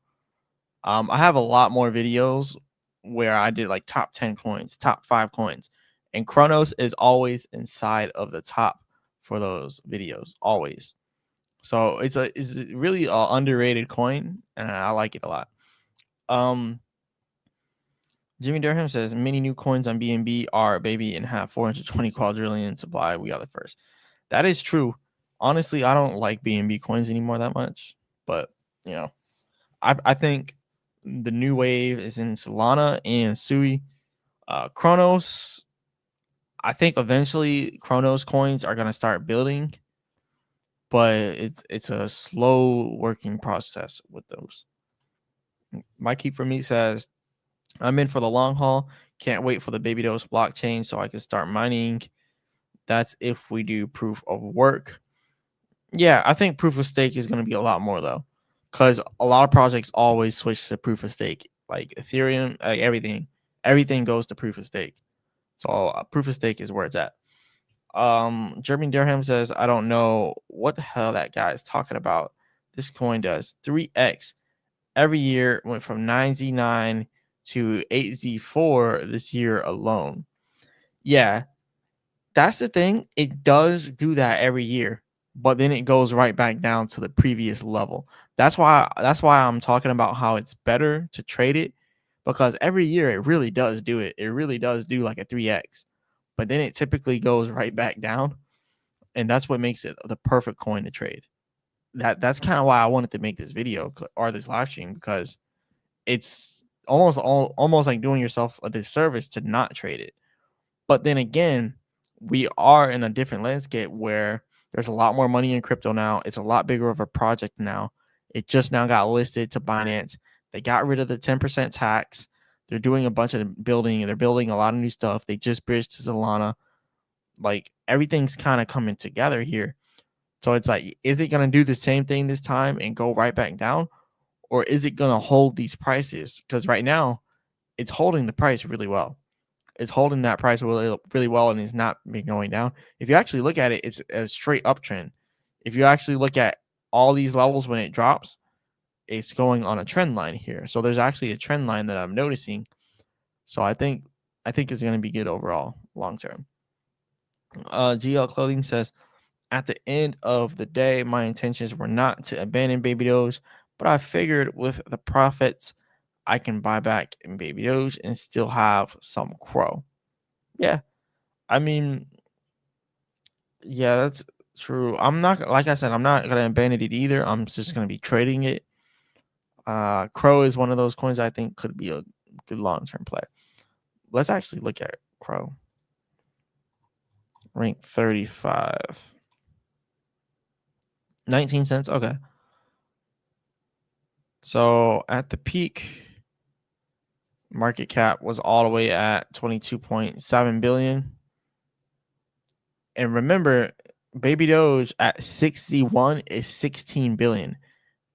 S2: I have a lot more videos where I did like top 10 coins, top 5 coins. And Chronos is always inside of the top for those videos, always. So it's really an underrated coin, and I like it a lot. Jimmy Durham says many new coins on BNB are baby and have 420 quadrillion supply. We are the first. That is true. Honestly, I don't like BNB coins anymore that much, but I think the new wave is in Solana and Sui. Chronos, I think eventually Chronos coins are gonna start building, but it's a slow working process with those. Mikey for me says I'm in for the long haul. Can't wait for the BabyDoge blockchain so I can start mining. That's if we do proof of work. Yeah, I think proof of stake is going to be a lot more though, because a lot of projects always switch to proof of stake. Like Ethereum, like everything goes to proof of stake. So proof of stake is where it's at. Jeremy Durham says, I don't know what the hell that guy is talking about. This coin does 3x every year. Went from 9Z9 to 8Z4 this year alone. Yeah, that's the thing. It does do that every year, but then it goes right back down to the previous level. That's why I'm talking about how it's better to trade it, because every year it really does do it. It really does do like a 3x. But then it typically goes right back down, and that's what makes it the perfect coin to trade. That's kind of why I wanted to make this video or this live stream, because it's almost like doing yourself a disservice to not trade it. But then again, we are in a different landscape where there's a lot more money in crypto now. It's a lot bigger of a project now. It just now got listed to Binance. They got rid of the 10% tax. They're doing a bunch of building. They're building a lot of new stuff. They just bridged to Solana. Like everything's kind of coming together here. So it's like, is it going to do the same thing this time and go right back down? Or is it going to hold these prices? Because right now, it's holding the price really well. It's holding that price really, really well, and it's not been going down. If you actually look at it, it's a straight uptrend. If you actually look at all these levels when it drops, it's going on a trend line here. So there's actually a trend line that I'm noticing. So I think it's going to be good overall long term. GL Clothing says, at the end of the day, my intentions were not to abandon BabyDoge, but I figured with the profits, I can buy back in BabyDoge and still have some Crow. Yeah, I mean, yeah, that's true. I'm not, like I said, I'm not gonna abandon it either. I'm just gonna be trading it. Crow is one of those coins I think could be a good long term play. Let's actually look at Crow. Rank 35. 19 cents. Okay. So at the peak, market cap was all the way at 22.7 billion. And remember, BabyDoge at 61 is 16 billion.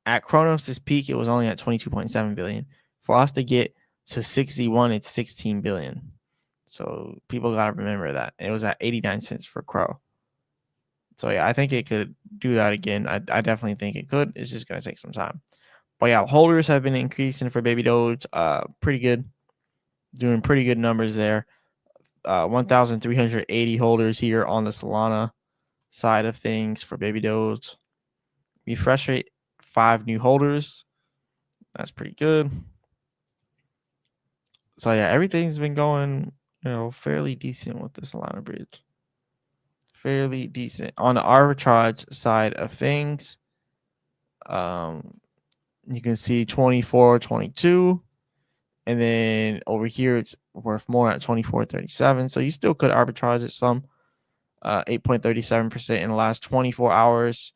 S2: At Chronos' peak, it was only at 22.7 billion. For us to get to 61, it's 16 billion. So people got to remember that. It was at 89 cents for Crow. So yeah, I think it could do that again. I definitely think it could. It's just going to take some time. But yeah, holders have been increasing for Baby Doge. Pretty good, doing pretty good numbers there. 1,380 holders here on the Solana side of things for Baby Doge. Refresh rate, 5 new holders. That's pretty good. So yeah, everything's been going, fairly decent with the Solana bridge. Fairly decent. On the arbitrage side of things, you can see 24, 22. And then over here, it's worth more at 24.37. So you still could arbitrage it some. 8.37% in the last 24 hours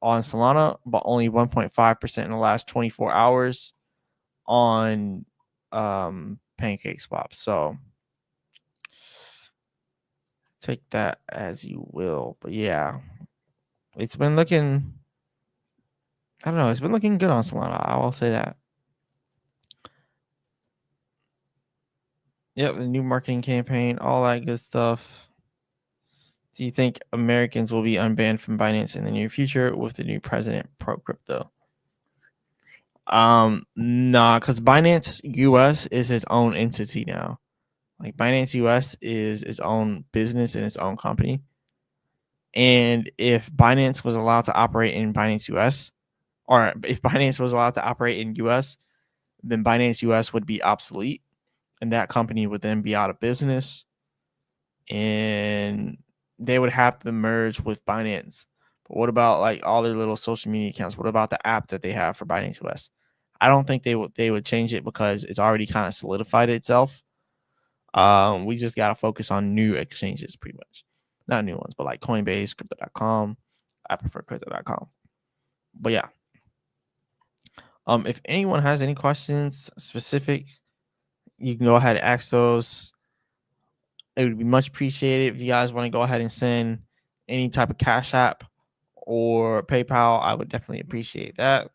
S2: on Solana, but only 1.5% in the last 24 hours on PancakeSwap. So take that as you will. But yeah, it's been looking, I don't know, it's been looking good on Solana. I will say that. Yep, the new marketing campaign, all that good stuff. Do you think Americans will be unbanned from Binance in the near future with the new president pro crypto? Nah, because Binance US is its own entity now. Like Binance US is its own business and its own company. And if Binance was allowed to operate in Binance US, or if Binance was allowed to operate in US, then Binance US would be obsolete, and that company would then be out of business, and they would have to merge with Binance. But what about like all their little social media accounts? What about the app that they have for Binance US? I don't think they would change it because it's already kind of solidified itself. We just gotta focus on new exchanges, pretty much. Not new ones, but like Coinbase, Crypto.com. I prefer Crypto.com. But yeah. If anyone has any questions specific, you can go ahead and ask those. It would be much appreciated if you guys want to go ahead and send any type of Cash App or PayPal. I would definitely appreciate that.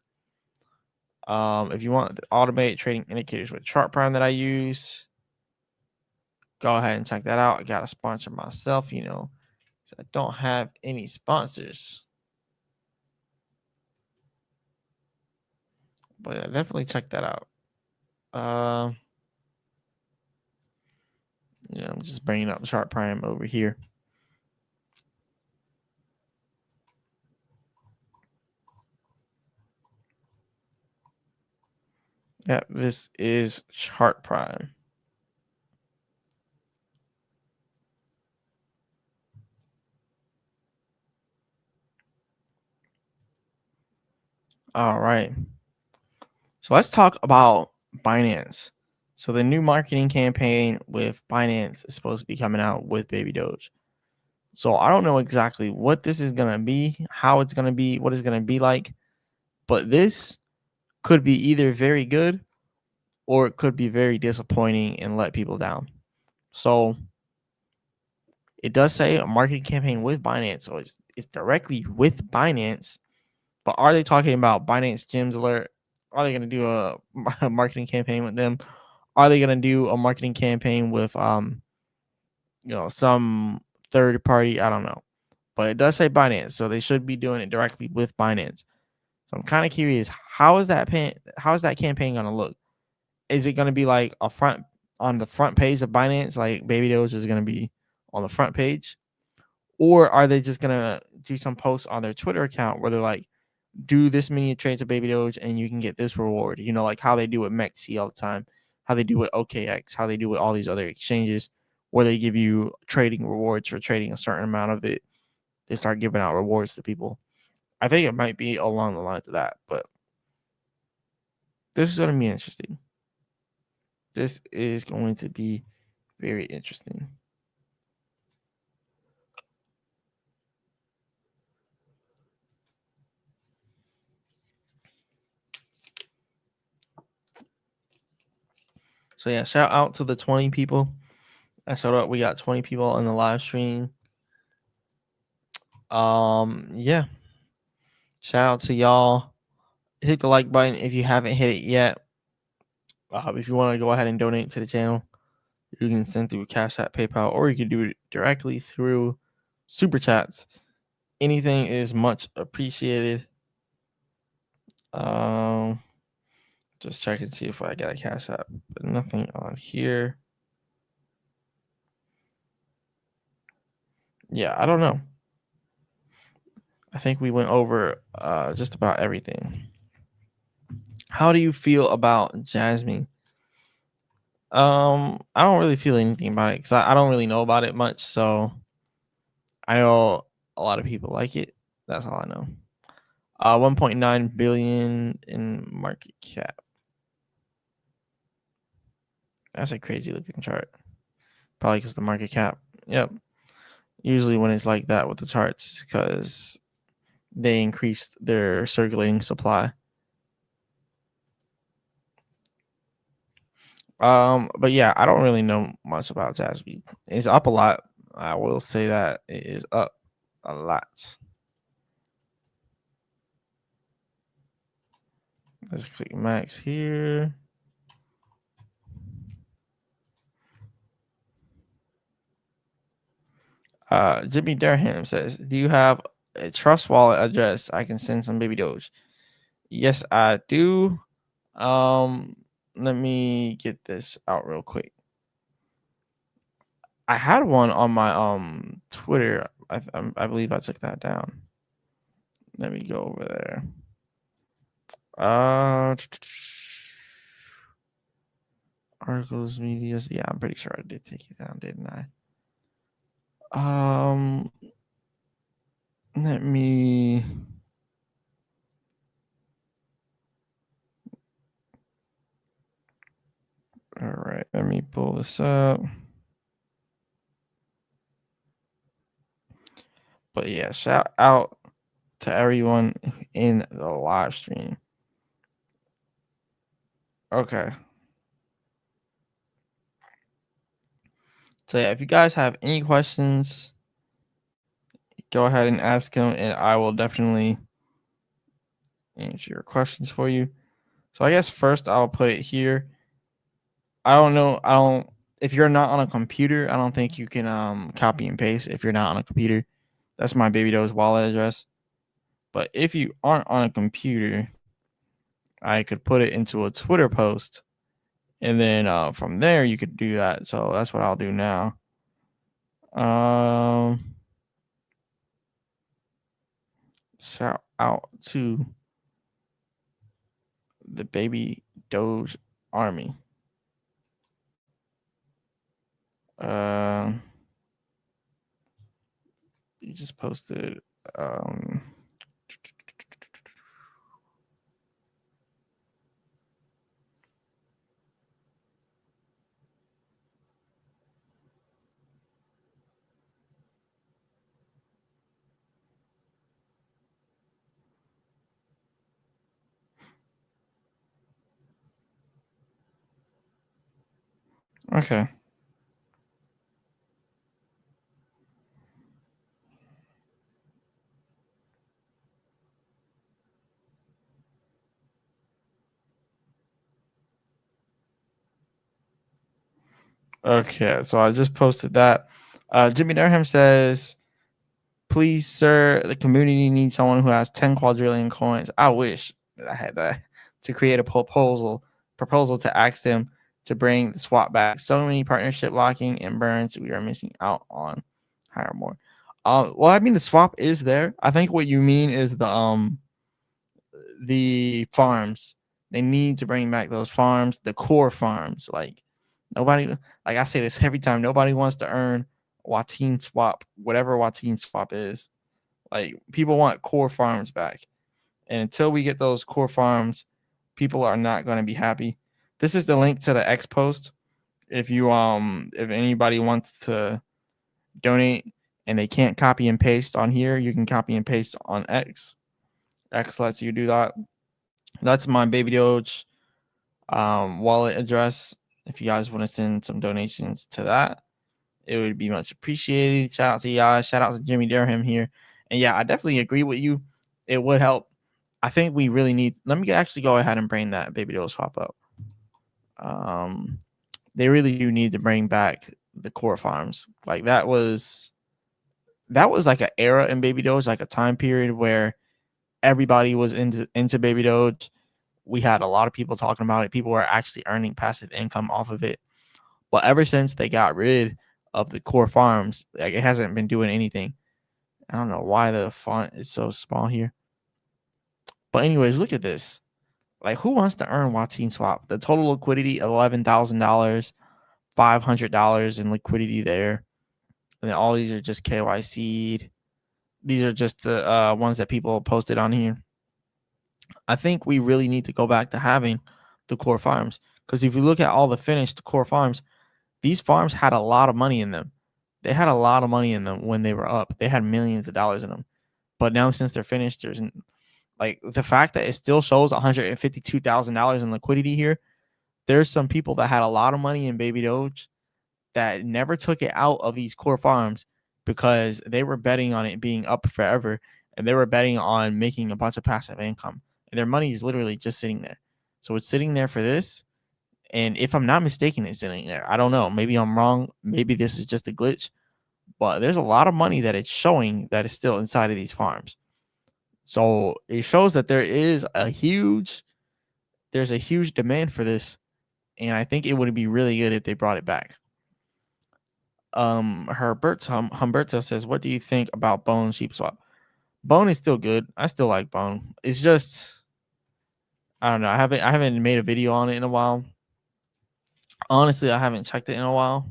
S2: If you want to automate trading indicators with Chart Prime that I use, go ahead and check that out. I got a sponsor myself, so I don't have any sponsors. But yeah, definitely check that out. I'm just bringing up Chart Prime over here. Yeah, this is Chart Prime. All right. So let's talk about Binance. So the new marketing campaign with Binance is supposed to be coming out with Baby Doge. So I don't know exactly what this is going to be, how it's going to be, what it's going to be like, but this could be either very good or it could be very disappointing and let people down. So it does say a marketing campaign with Binance, so it's directly with Binance. But are they talking about Binance Gems Alert? Are they going to do a marketing campaign with them? Are they going to do a marketing campaign with some third party? I don't know. But it does say Binance, so they should be doing it directly with Binance. So I'm kind of curious, how is that campaign going to look? Is it going to be like on the front page of Binance, like Baby Doge is going to be on the front page? Or are they just going to do some posts on their Twitter account where they're like, do this many trades of Baby Doge and you can get this reward? Like how they do with MEXC all the time, how they do with OKX, how they do with all these other exchanges where they give you trading rewards for trading a certain amount of it. They start giving out rewards to people. I think it might be along the lines of that, but this is going to be interesting. This is going to be very interesting. So yeah, shout out to the 20 people. I showed up. We got 20 people in the live stream. Yeah. Shout out to y'all. Hit the like button if you haven't hit it yet. If you want to go ahead and donate to the channel, you can send through Cash App, PayPal, or you can do it directly through Super Chats. Anything is much appreciated. Just check and see if I get a Cash App, but nothing on here. Yeah, I don't know. I think we went over just about everything. How do you feel about Jasmine? I don't really feel anything about it because I don't really know about it much. So I know a lot of people like it. That's all I know. 1.9 billion in market cap. That's a crazy looking chart. Probably because the market cap. Yep. Usually when it's like that with the charts, it's because they increased their circulating supply. But yeah, I don't really know much about Jasmine. It's up a lot. I will say that it is up a lot. Let's click max here. Jimmy Durham says, "Do you have a Trust Wallet address I can send some baby Doge?" Yes, I do. Let me get this out real quick. I had one on my Twitter. I believe I took that down. Let me go over there. Articles, medias. Yeah, I'm pretty sure I did take it down, didn't I? Let me. All right, let me pull this up. But yeah, shout out to everyone in the live stream. Okay. So yeah, if you guys have any questions, go ahead and ask him, and I will definitely answer your questions for you. So I guess first I'll put it here. I don't know. If you're not on a computer, I don't think you can copy and paste if you're not on a computer. That's my BabyDoge wallet address. But if you aren't on a computer, I could put it into a Twitter post, and then from there you could do that. So that's what I'll do now. Shout out to the Baby Doge Army. You just posted. Okay. Okay, so I just posted that. Jimmy Durham says, "Please, sir, the community needs someone who has 10 quadrillion coins." I wish that I had that to create a proposal to ask them to bring the swap back. So many partnership locking and burns we are missing out on. Hire more. Well, I mean the swap is there. I think what you mean is the farms. They need to bring back those farms, the core farms. Like nobody, like I say this every time, nobody wants to earn Wateen swap, whatever Wateen swap is. Like people want core farms back. And until we get those core farms, people are not going to be happy. This is the link to the X post. If anybody wants to donate and they can't copy and paste on here, you can copy and paste on X. X lets you do that. That's my BabyDoge wallet address. If you guys want to send some donations to that, it would be much appreciated. Shout out to y'all. Shout out to Jimmy Durham here. And yeah, I definitely agree with you. It would help. I think we really need. Let me actually go ahead and bring that BabyDogeSwap up. They really do need to bring back the core farms. Like that was like an era in BabyDoge, like a time period where everybody was into BabyDoge, we had a lot of people talking about it. People were actually earning passive income off of it. But ever since they got rid of the core farms, like it hasn't been doing anything. I don't know why the font is so small here. But anyways, look at this. Like, who wants to earn PancakeSwap? The total liquidity, $11,000, $500 in liquidity there. And then all these are just KYC'd. These are just the ones that people posted on here. I think we really need to go back to having the core farms. Because if you look at all the finished core farms, these farms had a lot of money in them. They had a lot of money in them when they were up. They had millions of dollars in them. But now since they're finished, there's like the fact that it still shows $152,000 in liquidity here. There's some people that had a lot of money in BabyDoge that never took it out of these core farms because they were betting on it being up forever, and they were betting on making a bunch of passive income. And their money is literally just sitting there. So it's sitting there for this. And if I'm not mistaken, it's sitting there. I don't know. Maybe I'm wrong. Maybe this is just a glitch. But there's a lot of money that it's showing that is still inside of these farms. So it shows that there's a huge demand for this. And I think it would be really good if they brought it back. Humberto says, what do you think about Bone Sheep Swap? Bone is still good. I still like Bone. It's just, I don't know. I haven't made a video on it in a while. Honestly, I haven't checked it in a while.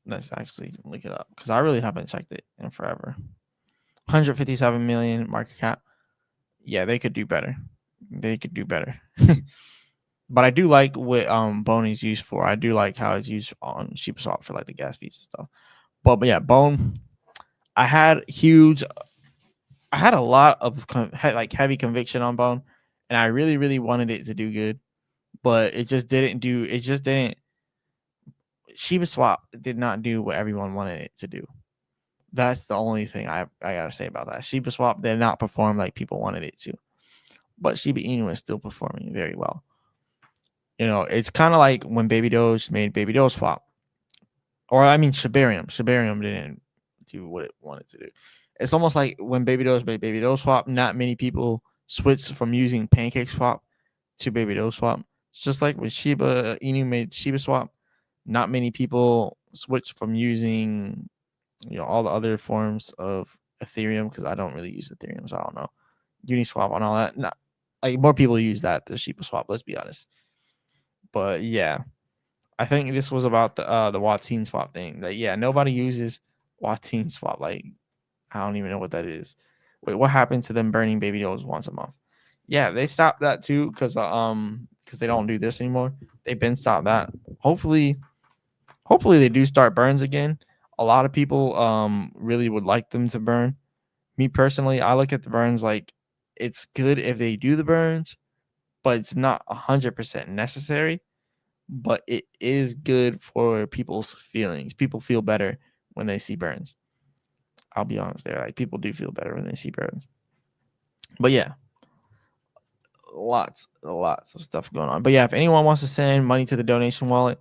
S2: Let's actually look it up because I really haven't checked it in forever. 157 million market cap. Yeah, they could do better. They could do better. But I do like what Bone is used for. I do like how it's used on SheepSwap for like the gas fees and stuff. But yeah, Bone. I had a lot of like heavy conviction on Bone, and I really, really wanted it to do good, but it just didn't do. It just didn't. SheepSwap did not do what everyone wanted it to do. That's the only thing I gotta say about that. SheepSwap did not perform like people wanted it to, but Shiba Inu is still performing very well. You know, it's kind of like when BabyDoge made BabyDogeSwap, or I mean Shibarium. Shibarium didn't do what it wanted to do. It's almost like when BabyDoge made BabyDogeSwap, not many people switched from using PancakeSwap to BabyDogeSwap. It's just like when Shiba Inu made ShibaSwap, not many people switched from using all the other forms of Ethereum, because I don't really use Ethereum, so I don't know. Uniswap and all that. Not like more people use that than ShibaSwap, let's be honest. But yeah, I think this was about the PancakeSwap thing. That yeah, nobody uses PancakeSwap. Like, I don't even know what that is. Wait, what happened to them burning BabyDoge once a month? Yeah, they stopped that too because they don't do this anymore. They've been stopped that. Hopefully they do start burns again. A lot of people really would like them to burn. Me personally, I look at the burns like it's good if they do the burns, but it's not 100% necessary. But it is good for people's feelings. People feel better when they see burns. I'll be honest there. Like, people do feel better when they see burns. But yeah, lots of stuff going on. But yeah, if anyone wants to send money to the donation wallet,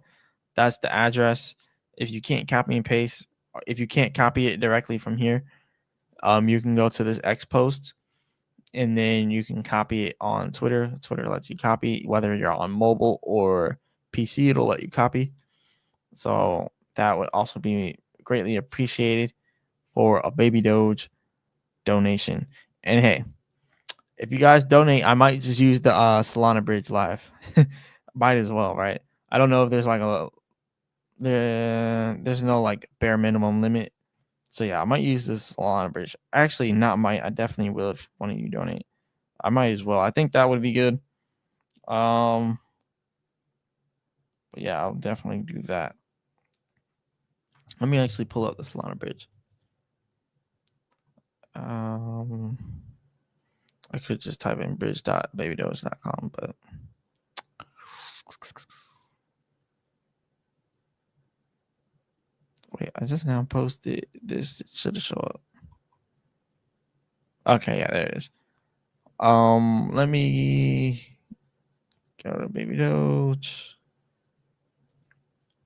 S2: that's the address. If you can't copy and paste, if you can't copy it directly from here, you can go to this X post, and then you can copy it on Twitter. Twitter lets you copy, whether you're on mobile or PC, it'll let you copy. So that would also be greatly appreciated for a BabyDoge donation. And hey, if you guys donate, I might just use the Solana Bridge live. Might as well, right? I don't know if there's like there's no like bare minimum limit. So yeah, I might use this Solana Bridge. Actually, not might. I definitely will if one of you donate. I might as well. I think that would be good. But yeah, I'll definitely do that. Let me actually pull up the Solana Bridge. I could just type in bridge.babydoge.com, but wait, I just now posted this. Should have show up. Okay, yeah, there it is. Let me go to BabyDoge.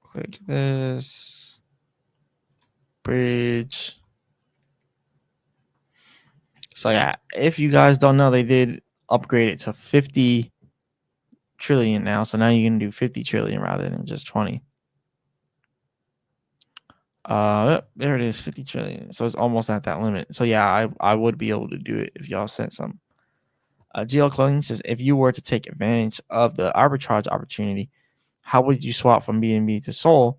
S2: Click this bridge. So yeah, if you guys don't know, they did upgrade it to 50 trillion now. So now you can do 50 trillion rather than just 20. There it is, 50 trillion. So it's almost at that limit. So yeah, I would be able to do it if y'all sent some. GL Clothing says, if you were to take advantage of the arbitrage opportunity, how would you swap from BNB to Sol?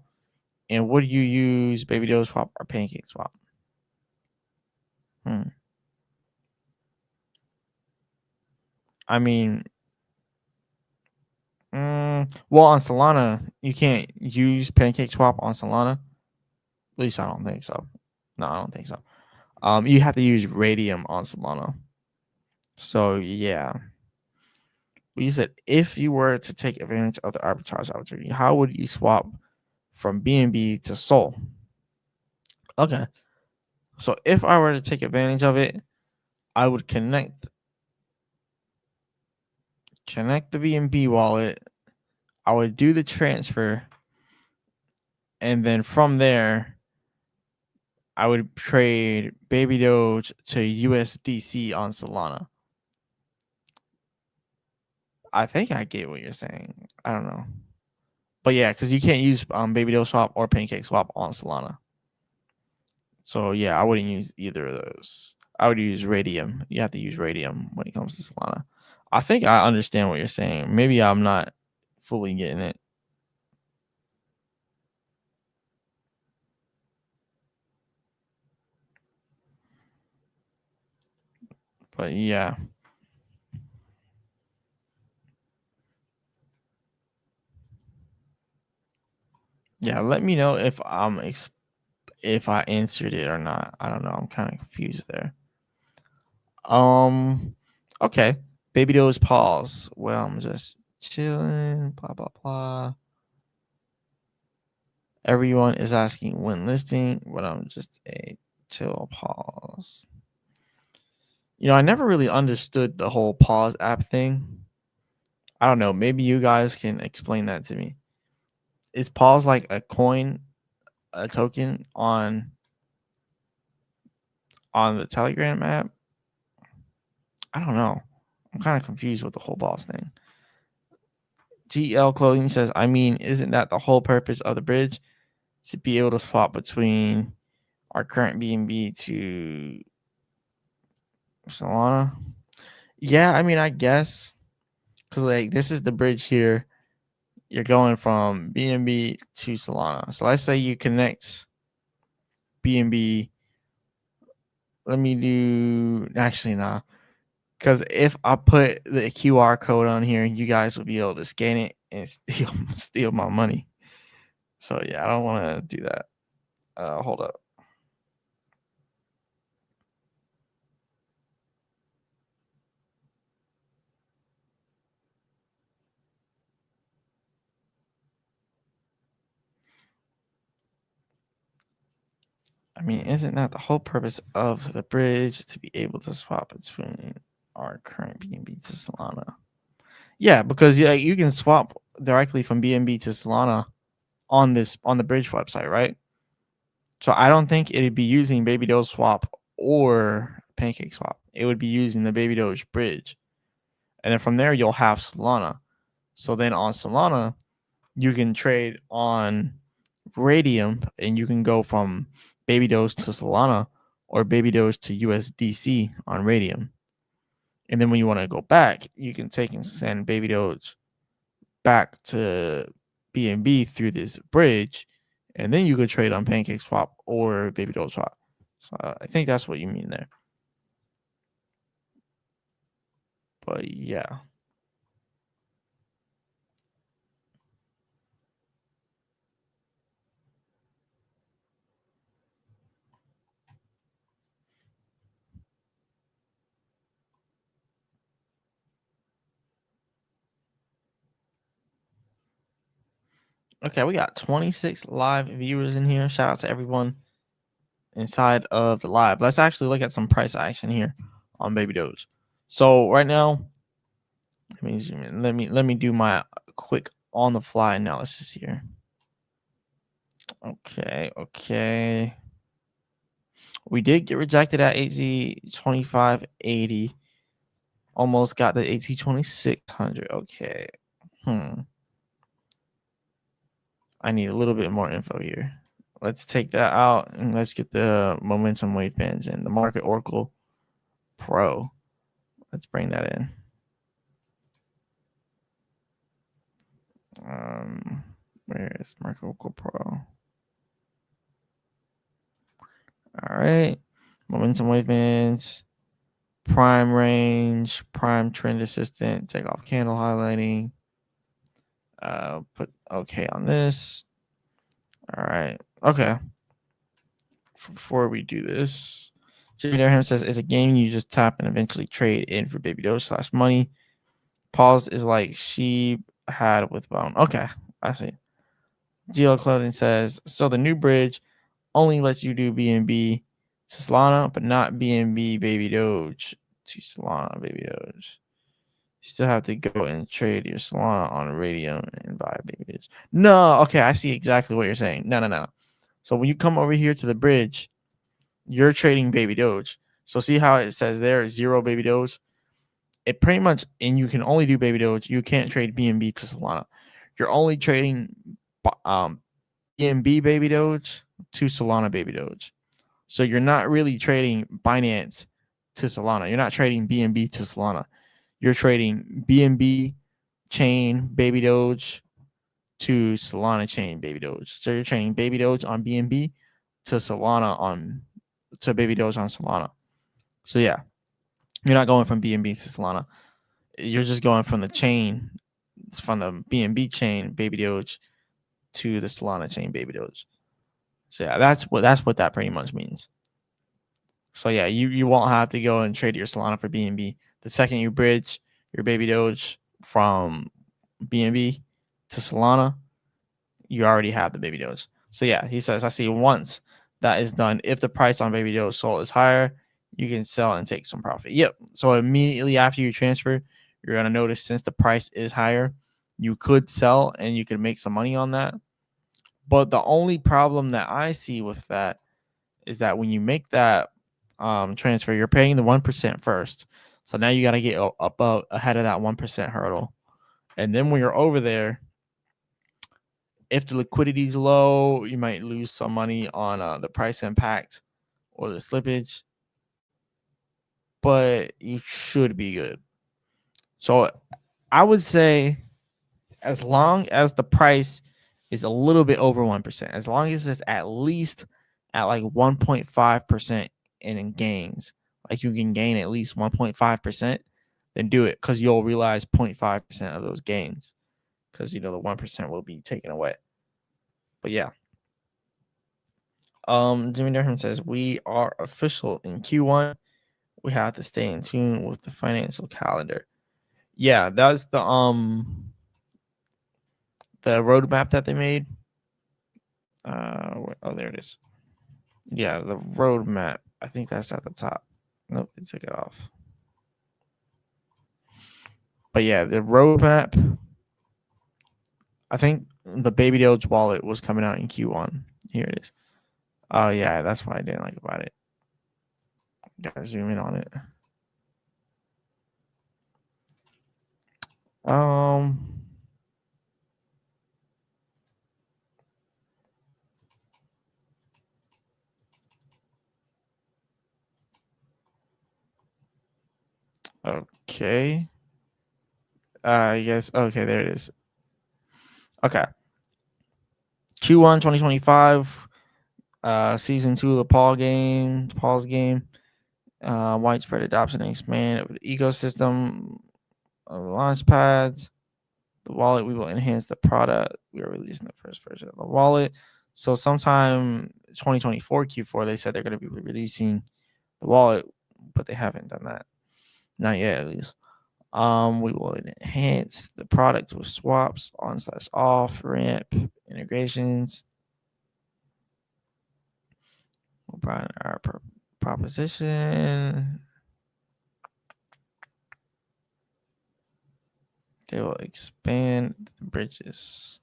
S2: And would you use BabyDogeSwap or PancakeSwap? I mean, well, on Solana, you can't use PancakeSwap on Solana. At least I don't think so. No, I don't think so. You have to use Radium on Solana. So yeah. But you said if you were to take advantage of the arbitrage opportunity, how would you swap from BNB to Sol? Okay. So if I were to take advantage of it, I would connect the BNB wallet. I would do the transfer, and then from there, I would trade BabyDoge to USDC on Solana. I think I get what you're saying. I don't know, but yeah, because you can't use BabyDogeSwap or PancakeSwap on Solana. So yeah, I wouldn't use either of those. I would use Radium. You have to use Radium when it comes to Solana. I think I understand what you're saying. Maybe I'm not fully getting it. But yeah. Yeah, let me know if if I answered it or not. I don't know. I'm kind of confused there. Okay. Baby Doge pause. Well, I'm just chilling. Blah blah blah. Everyone is asking when listing, but I'm just a chill pause. I never really understood the whole pause app thing. I don't know. Maybe you guys can explain that to me. Is pause like a coin, a token on the Telegram app? I don't know. I'm kind of confused with the whole pause thing. GL Clothing says, I mean, isn't that the whole purpose of the bridge? To be able to swap between our current BNB to Solana? Yeah, I mean, I guess. Because, like, this is the bridge here. You're going from BNB to Solana. So let's say you connect BNB. Let me do. Actually, nah. Because if I put the QR code on here, you guys will be able to scan it and steal my money. So yeah, I don't want to do that. Hold up. I mean, isn't that the whole purpose of the bridge, to be able to swap between our current BNB to Solana? Yeah, because you can swap directly from BNB to Solana on the bridge website, right? So I don't think it'd be using BabyDogeSwap or PancakeSwap. It would be using the BabyDoge bridge, and then from there you'll have Solana. So then on Solana, you can trade on Radium, and you can go from BabyDoge to Solana or BabyDoge to USDC on Radium. And then when you want to go back, you can take and send BabyDoge back to BNB through this bridge, and then you could trade on PancakeSwap or BabyDogeSwap. So I think that's what you mean there. But yeah. Okay, we got 26 live viewers in here. Shout out to everyone inside of the live. Let's actually look at some price action here on BabyDoge. So right now, let me zoom in. Let me do my quick on the fly analysis here. Okay. We did get rejected at AZ 2580 Almost got the AT2600. Okay. I need a little bit more info here. Let's take that out and let's get the momentum wave bands in. The Market Oracle Pro. Let's bring that in. Where is Market Oracle Pro? All right. Momentum wave bands. Prime range. Prime trend assistant. Take off candle highlighting. Put okay on this. All right. Okay. Before we do this, Jimmy Durham says it's a game you just tap and eventually trade in for babydoge / money. Pause is like she had with bone. Okay, I see. GL Clothing says so the new bridge only lets you do BNB to Solana, but not BNB babydoge to Solana babydoge. You still have to go and trade your Solana on Radium and buy babydoge. No, okay, I see exactly what you're saying. No. So when you come over here to the bridge, you're trading babydoge. So see how it says there 0 babydoge? It pretty much, and you can only do babydoge. You can't trade BNB to Solana. You're only trading BNB babydoge to Solana babydoge. So you're not really trading Binance to Solana. You're not trading BNB to Solana. You're trading BNB chain babydoge to Solana chain babydoge. So you're trading babydoge on BNB to Solana on to babydoge on Solana. So yeah, you're not going from BNB to Solana. You're just going from the chain, from the BNB chain babydoge to the Solana chain babydoge. So yeah, that's what that pretty much means. So yeah, you won't have to go and trade your Solana for BNB. The second you bridge your babydoge from BNB to Solana, you already have the babydoge. So yeah, he says I see once that is done, if the price on babydoge sold is higher, you can sell and take some profit. Yep. So immediately after you transfer, you're gonna notice since the price is higher, you could sell and you could make some money on that. But the only problem that I see with that is that when you make that transfer, you're paying the 1% first. So now you got to get above ahead of that 1% hurdle. And then when you're over there, if the liquidity is low, you might lose some money on the price impact or the slippage, but you should be good. So I would say as long as the price is a little bit over 1%, as long as it's at least at like 1.5% in gains, like you can gain at least 1.5%, then do it, because you'll realize 0.5% of those gains, because the 1% will be taken away. But yeah. Jimmy Durham says we are official in Q1. We have to stay in tune with the financial calendar. Yeah, that's the roadmap that they made. Oh, there it is. Yeah, the roadmap. I think that's at the top. Nope, they took it off. But yeah, the roadmap. I think the BabyDoge wallet was coming out in Q1. Here it is. Oh yeah, that's what I didn't like about it. Gotta zoom in on it. Okay. Yes. Okay, there it is. Okay. Q1 2025. Season 2 of the Paul's game. Widespread adoption and expand of the ecosystem of launch pads. The wallet, we will enhance the product. We are releasing the first version of the wallet. So sometime 2024 Q4, they said they're going to be releasing the wallet, but they haven't done that. Not yet, at least. We will enhance the product with swaps, on/off, ramp, integrations. We'll broaden our proposition. They will expand the bridges.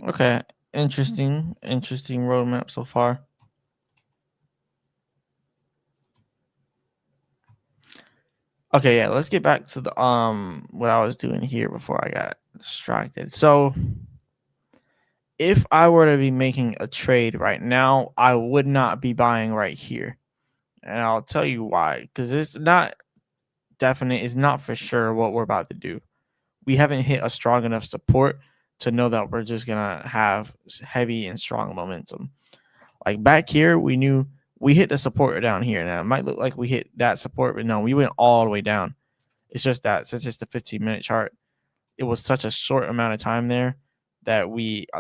S2: Okay, interesting roadmap so far. Okay, yeah, let's get back to the what I was doing here before I got distracted. So, if I were to be making a trade right now, I would not be buying right here. And I'll tell you why, cuz it's not definite, it's not for sure what we're about to do. We haven't hit a strong enough support to know that we're just going to have heavy and strong momentum. Like back here, we knew we hit the support down here. Now, it might look like we hit that support, but no, we went all the way down. It's just that since it's the 15-minute chart, it was such a short amount of time there that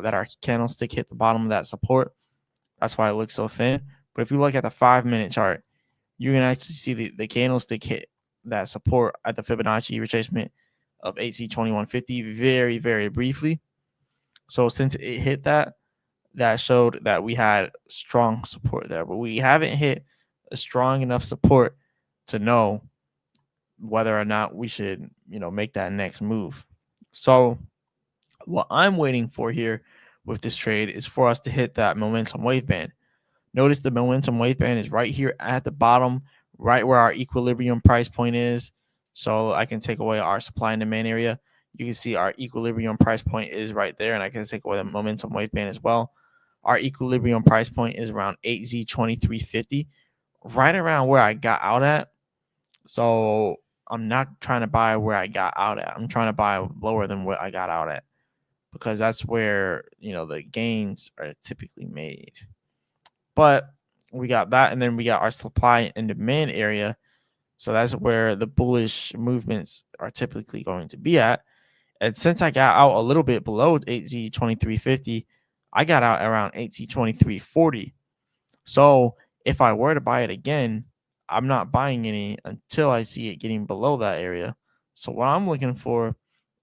S2: our candlestick hit the bottom of that support. That's why it looks so thin. But if you look at the 5-minute chart, you can actually see the candlestick hit that support at the Fibonacci retracement of 8C2150 very, very briefly. So since it hit that, that showed that we had strong support there, but we haven't hit a strong enough support to know whether or not we should, make that next move. So what I'm waiting for here with this trade is for us to hit that momentum wave band. Notice the momentum wave band is right here at the bottom, right where our equilibrium price point is. So I can take away our supply and demand area. You can see our equilibrium price point is right there, and I can take away the momentum wave band as well. Our equilibrium price point is around 8Z2350, right around where I got out at. So I'm not trying to buy where I got out at. I'm trying to buy lower than what I got out at, because that's where, the gains are typically made. But we got that, and then we got our supply and demand area. So that's where the bullish movements are typically going to be at. And since I got out a little bit below 8Z2350, I got out around 8Z2340. So if I were to buy it again, I'm not buying any until I see it getting below that area. So what I'm looking for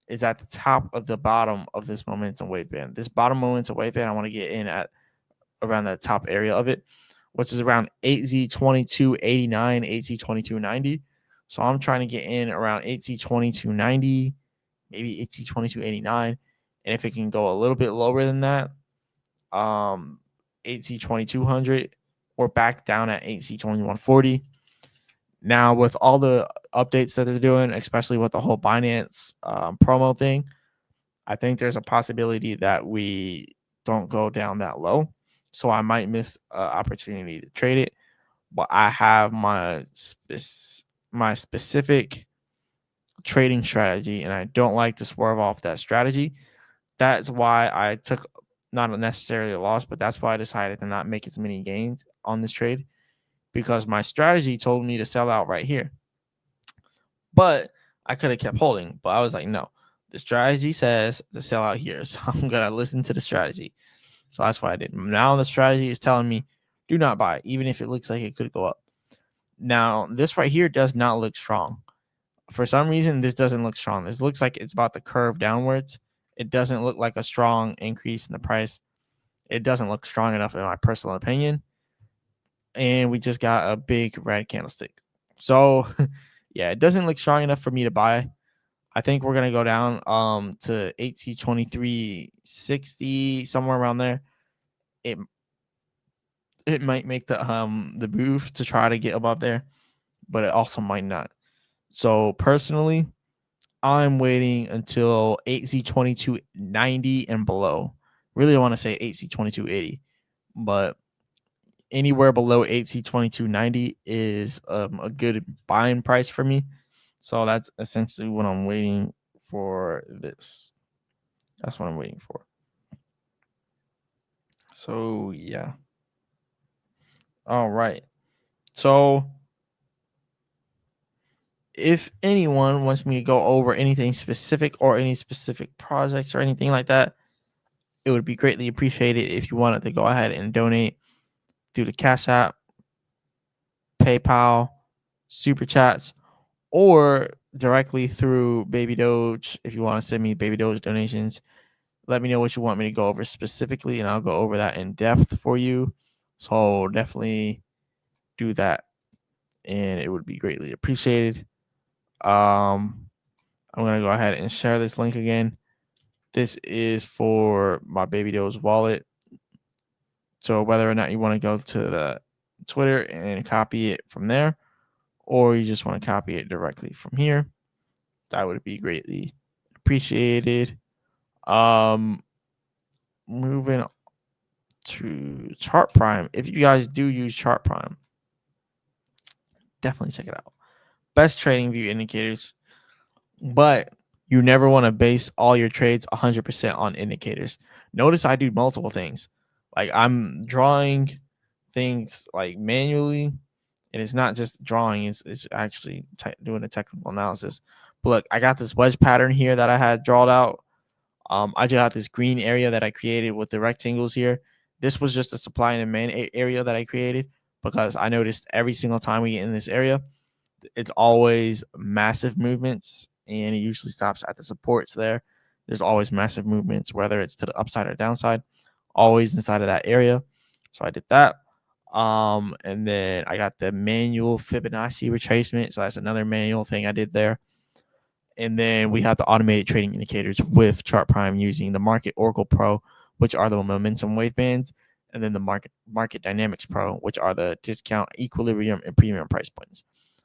S2: is at the top of the bottom of this momentum wave band. This bottom momentum wave band, I want to get in at around the top area of it, which is around 8Z2289, 8Z2290. So I'm trying to get in around 8Z2290, maybe 8Z2289. And if it can go a little bit lower than that, 8Z2200, or back down at 8Z2140. Now, with all the updates that they're doing, especially with the whole Binance promo thing, I think there's a possibility that we don't go down that low. So I might miss an opportunity to trade it. But I have my specific trading strategy, and I don't like to swerve off that strategy. That's why I took not necessarily a loss, but that's why I decided to not make as many gains on this trade, because my strategy told me to sell out right here. But I could have kept holding, but I was like, no, the strategy says to sell out here. So I'm going to listen to the strategy. So that's what I did. Now the strategy is telling me do not buy, even if it looks like it could go up. Now, this right here does not look strong. For some reason, this doesn't look strong. This looks like it's about to curve downwards. It doesn't look like a strong increase in the price. It doesn't look strong enough, in my personal opinion. And we just got a big red candlestick. So, yeah, it doesn't look strong enough for me to buy. I think we're gonna go down to 8C2360, somewhere around there. It might make the move to try to get above there, but it also might not. So personally, I'm waiting until 8Z2290 and below. Really, I want to say 8Z2280, but anywhere below 8Z2290 is a good buying price for me. So that's essentially what I'm waiting for this. That's what I'm waiting for. So, yeah. All right. So, if anyone wants me to go over anything specific or any specific projects or anything like that, it would be greatly appreciated if you wanted to go ahead and donate through the Cash App, PayPal, Super Chats, or directly through BabyDoge. If you want to send me BabyDoge donations, let me know what you want me to go over specifically, and I'll go over that in depth for you. So definitely do that, and it would be greatly appreciated. I'm gonna go ahead and share this link again. This is for my BabyDoge wallet. So whether or not you want to go to the Twitter and copy it from there, or you just want to copy it directly from here, that would be greatly appreciated. Moving to Chart Prime. If you guys do use Chart Prime, definitely check it out. Best trading view indicators, but you never want to base all your trades 100% on indicators. Notice I do multiple things. Like I'm drawing things like manually, and it's not just drawing, it's actually doing a technical analysis. But look, I got this wedge pattern here that I had drawn out. I just have this green area that I created with the rectangles here. This was just a supply and demand area that I created because I noticed every single time we get in this area, it's always massive movements, and it usually stops at the supports there. There's always massive movements, whether it's to the upside or downside, always inside of that area. So I did that. And then I got the manual Fibonacci retracement. So that's another manual thing I did there. And then we have the automated trading indicators with Chart Prime using the Market Oracle Pro, which are the momentum wave bands, and then the Market Dynamics Pro, which are the discount, equilibrium, and premium price points.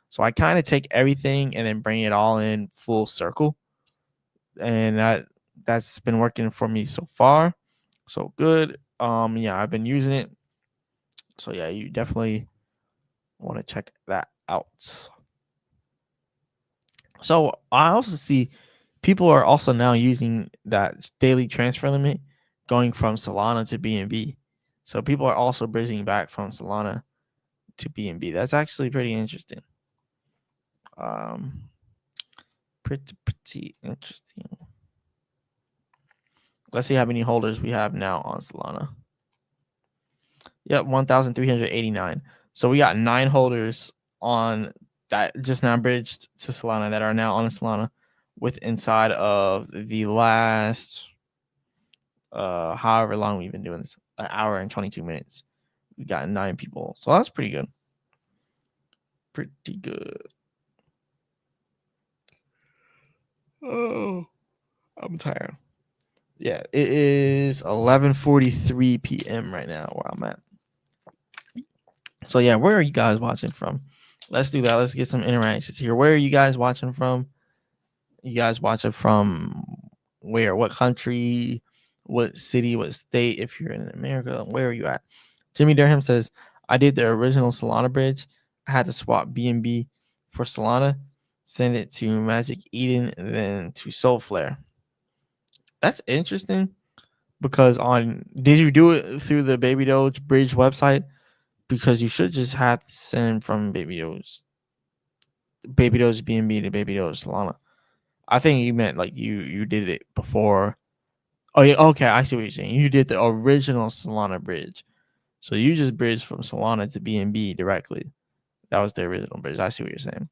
S2: So I kind of take everything and then bring it all in full circle, and that's been working for me so far. So good. Yeah, I've been using it. So yeah, you definitely want to check that out. So I also see people are also now using that daily transfer limit going from Solana to BNB. So people are also bridging back from Solana to BNB. That's actually pretty interesting. Pretty interesting. Let's see how many holders we have now on Solana. Yep, 1,389. So we got 9 holders on that just now bridged to Solana that are now on Solana with inside of the last however long we've been doing this, an hour and 22 minutes. We got 9 people. So that's pretty good. Pretty good. Oh, I'm tired. Yeah, it is 11:43 p.m. right now where I'm at. So yeah, where are you guys watching from? Let's do that. Let's get some interactions here. Where are you guys watching from? You guys watching from where? What country? What city? What state? If you're in America, where are you at? Jimmy Durham says, I did the original Solana bridge. I had to swap BNB for Solana, send it to Magic Eden, and then to Soulflare. That's interesting because did you do it through the BabyDoge bridge website? Because you should just have to send from BabyDoge BNB to BabyDoge Solana. I think you meant like you did it before. Oh yeah, okay, I see what you're saying. You did the original Solana bridge. So you just bridged from Solana to BNB directly. That was the original bridge. I see what you're saying.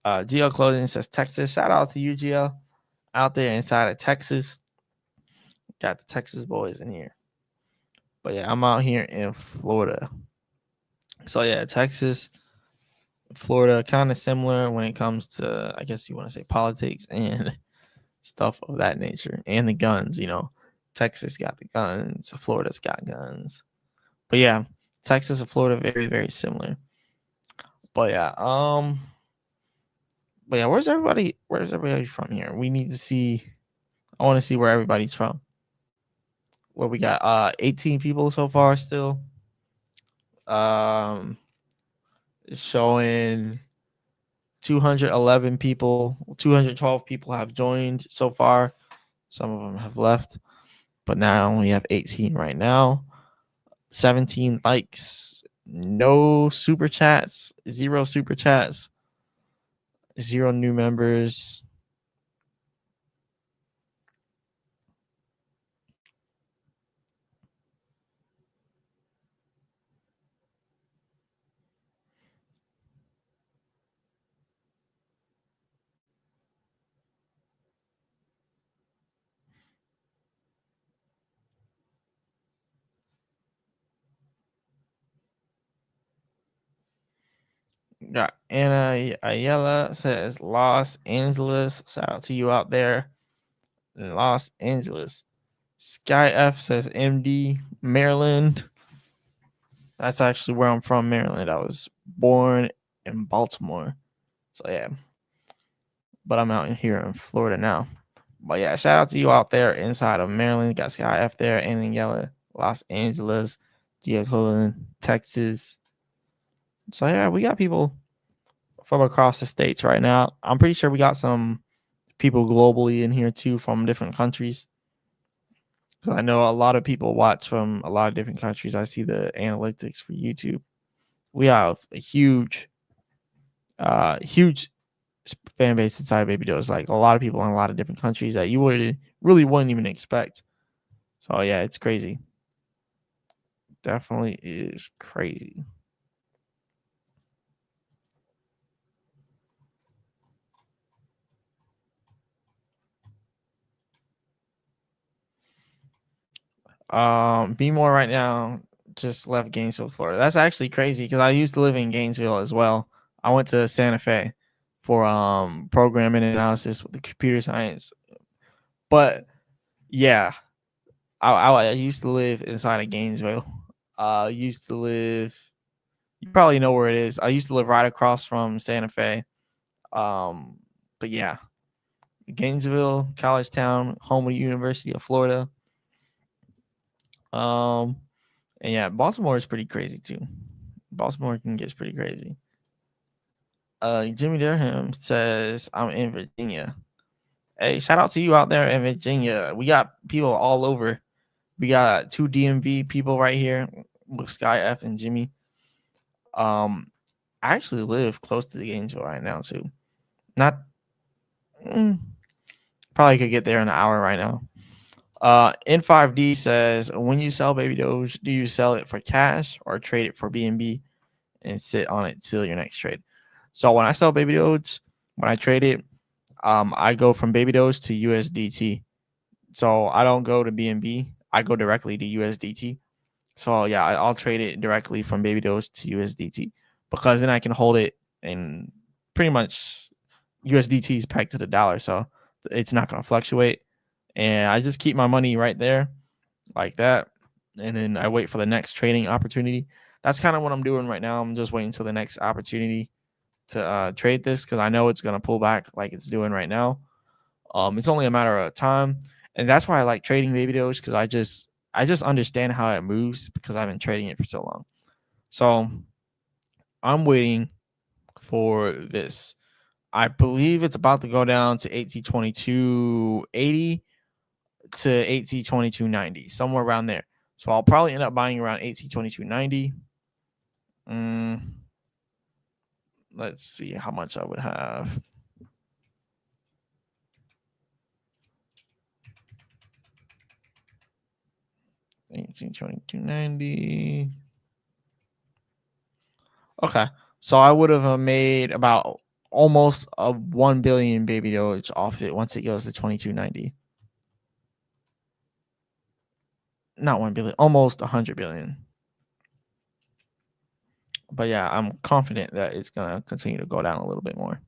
S2: GL Clothing says Texas. Shout out to you, GL, out there inside of Texas. Got the Texas boys in here. But yeah, I'm out here in Florida. So yeah, Texas, Florida, kind of similar when it comes to, I guess you want to say, politics and stuff of that nature. And the guns, Texas got the guns, Florida's got guns. But yeah, Texas and Florida very, very similar. But yeah, where's everybody from here? We need to see. I want to see where everybody's from. Where we got 18 people so far still. Showing 211 people, 212 people have joined so far. Some of them have left, but now we have 18 right now. 17 likes, no super chats, 0 super chats, 0 new members. Got Anna Ayala says Los Angeles. Shout out to you out there. in Los Angeles. Sky F says MD, Maryland. That's actually where I'm from, Maryland. I was born in Baltimore. So yeah. But I'm out here in Florida now. But yeah, shout out to you out there inside of Maryland. Got Sky F there, and Yella, Los Angeles, Cleveland, Texas. So yeah, we got people from across the states right now. I'm pretty sure we got some people globally in here too from different countries. Because I know a lot of people watch from a lot of different countries. I see the analytics for YouTube. We have a huge fan base inside BabyDoge. Like a lot of people in a lot of different countries that you really wouldn't even expect. So yeah, it's crazy. Definitely is crazy. Be more right now. Just left Gainesville, Florida. That's actually crazy because I used to live in Gainesville as well. I went to Santa Fe for programming and analysis with the computer science. But yeah, I used to live inside of Gainesville. Used to live. You probably know where it is. I used to live right across from Santa Fe. But yeah, Gainesville, college town, home of the University of Florida. And yeah, Baltimore is pretty crazy too. Baltimore can get pretty crazy. Jimmy Durham says, I'm in Virginia. Hey, shout out to you out there in Virginia. We got people all over. We got 2 DMV people right here with Sky F and Jimmy. I actually live close to the Gainesville right now too. Not probably could get there in an hour right now. N5D says, when you sell Baby Doge, do you sell it for cash or trade it for BNB and sit on it till your next trade? So when I sell Baby Doge, when I trade it, I go from Baby Doge to USDT. So I don't go to BNB. I go directly to USDT. So yeah, I'll trade it directly from Baby Doge to USDT because then I can hold it and pretty much USDT is pegged to the dollar, so it's not going to fluctuate. And I just keep my money right there like that. And then I wait for the next trading opportunity. That's kind of what I'm doing right now. I'm just waiting till the next opportunity to trade this because I know it's going to pull back like it's doing right now. It's only a matter of time. And that's why I like trading Baby Doge because I just understand how it moves because I've been trading it for so long. So I'm waiting for this. I believe it's about to go down to 1822.80 to 1822.90, somewhere around there. So I'll probably end up buying around 1822.90. Let's see how much I would have. $1822.90. Okay, so I would have made about almost a 1 billion Baby Doge off it once it goes to 22.90. Not 1 billion, almost 100 billion. But yeah, I'm confident that it's gonna continue to go down a little bit more.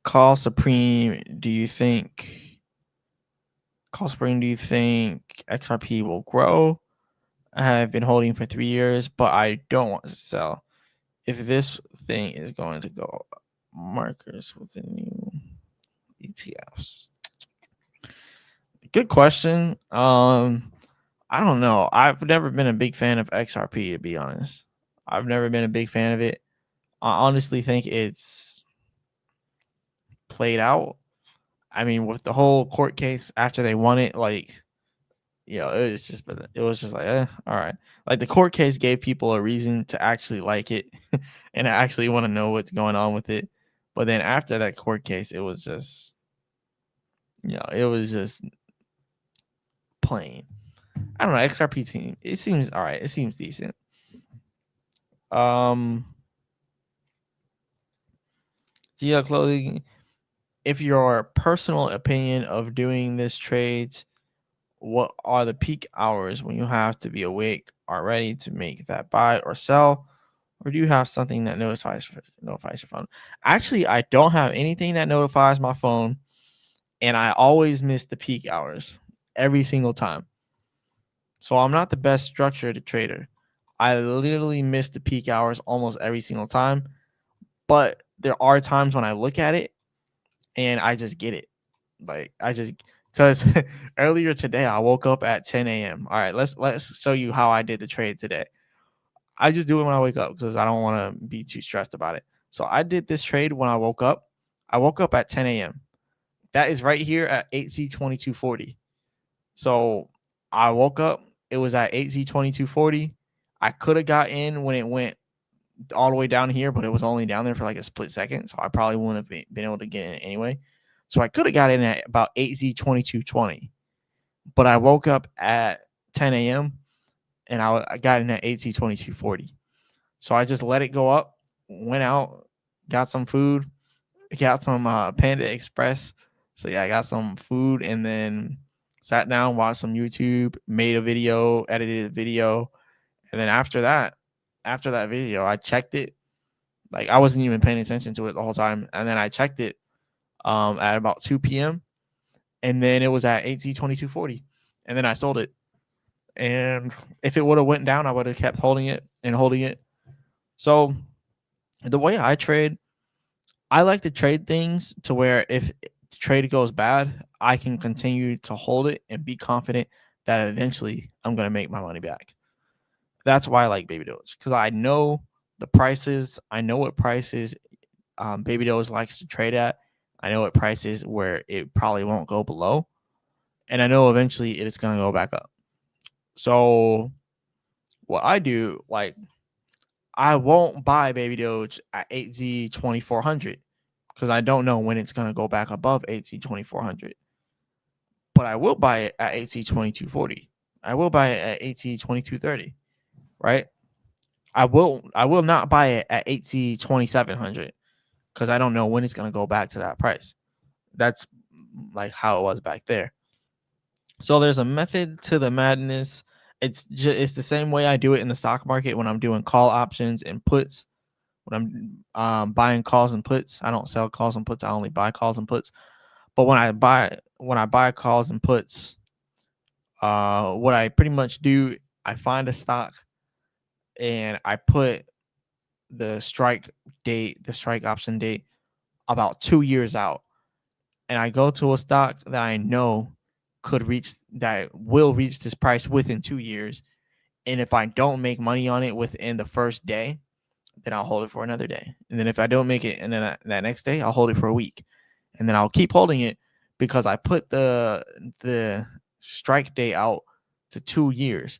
S2: Call Supreme, do you think XRP will grow? I have been holding for 3 years, but I don't want to sell. If this thing is going to go markers with the new ETFs. Good question. I don't know. I've never been a big fan of XRP, to be honest. I've never been a big fan of it. I honestly think it's played out. I mean, with the whole court case after they won it, like, it was just like, all right. Like the court case gave people a reason to actually like it and actually want to know what's going on with it. But then after that court case, it was just, it was just plain. I don't know. XRP team, it seems all right. It seems decent. GL Clothing, if your personal opinion of doing this trades, what are the peak hours when you have to be awake or ready to make that buy or sell? Or do you have something that notifies your phone? Actually, I don't have anything that notifies my phone. and I always miss the peak hours every single time. So I'm not the best structured trader. I literally miss the peak hours almost every single time. But there are times when I look at it and I just get it. Like I just because earlier today I woke up at 10 a.m. All right, let's show you how I did the trade today. I just do it when I wake up because I don't want to be too stressed about it. So I did this trade when I woke up. I woke up at 10 a.m. That is right here at 8Z2240. So I woke up. It was at 8Z2240. I could have got in when it went all the way down here, but it was only down there for like a split second. So I probably wouldn't have been able to get in anyway. So I could have got in at about 8Z2220. But I woke up at 10 a.m. and I got in at 8Z2240. So I just let it go up, went out, got some food, got some Panda Express. So yeah, I got some food and then sat down, watched some YouTube, made a video, edited a video. And then after that video, I checked it. Like I wasn't even paying attention to it the whole time. And then I checked it at about 2 p.m. And then it was at 8Z2240. And then I sold it. And if it would have went down, I would have kept holding it and holding it. So the way I trade, I like to trade things to where if the trade goes bad, I can continue to hold it and be confident that eventually I'm going to make my money back. That's why I like BabyDoge, because I know the prices. I know what prices BabyDoge likes to trade at. I know what prices where it probably won't go below. And I know eventually it is going to go back up. So what I do, like, I won't buy BabyDoge at 8Z2400 because I don't know when it's going to go back above 8Z2400. But I will buy it at 8Z2240. I will buy it at 8Z2230, right? I will not buy it at 8Z2700 because I don't know when it's going to go back to that price. That's like how it was back there. So there's a method to the madness. It's the same way I do it in the stock market when I'm doing call options and puts. When I'm buying calls and puts, I don't sell calls and puts. I only buy calls and puts. But when I buy calls and puts, what I pretty much do, I find a stock and I put the strike option date about 2 years out, and I go to a stock that I know will reach this price within 2 years. And if I don't make money on it within the first day, then I'll hold it for another day. And then if I don't make it, and then that next day, I'll hold it for a week. And then I'll keep holding it because I put the strike day out to 2 years.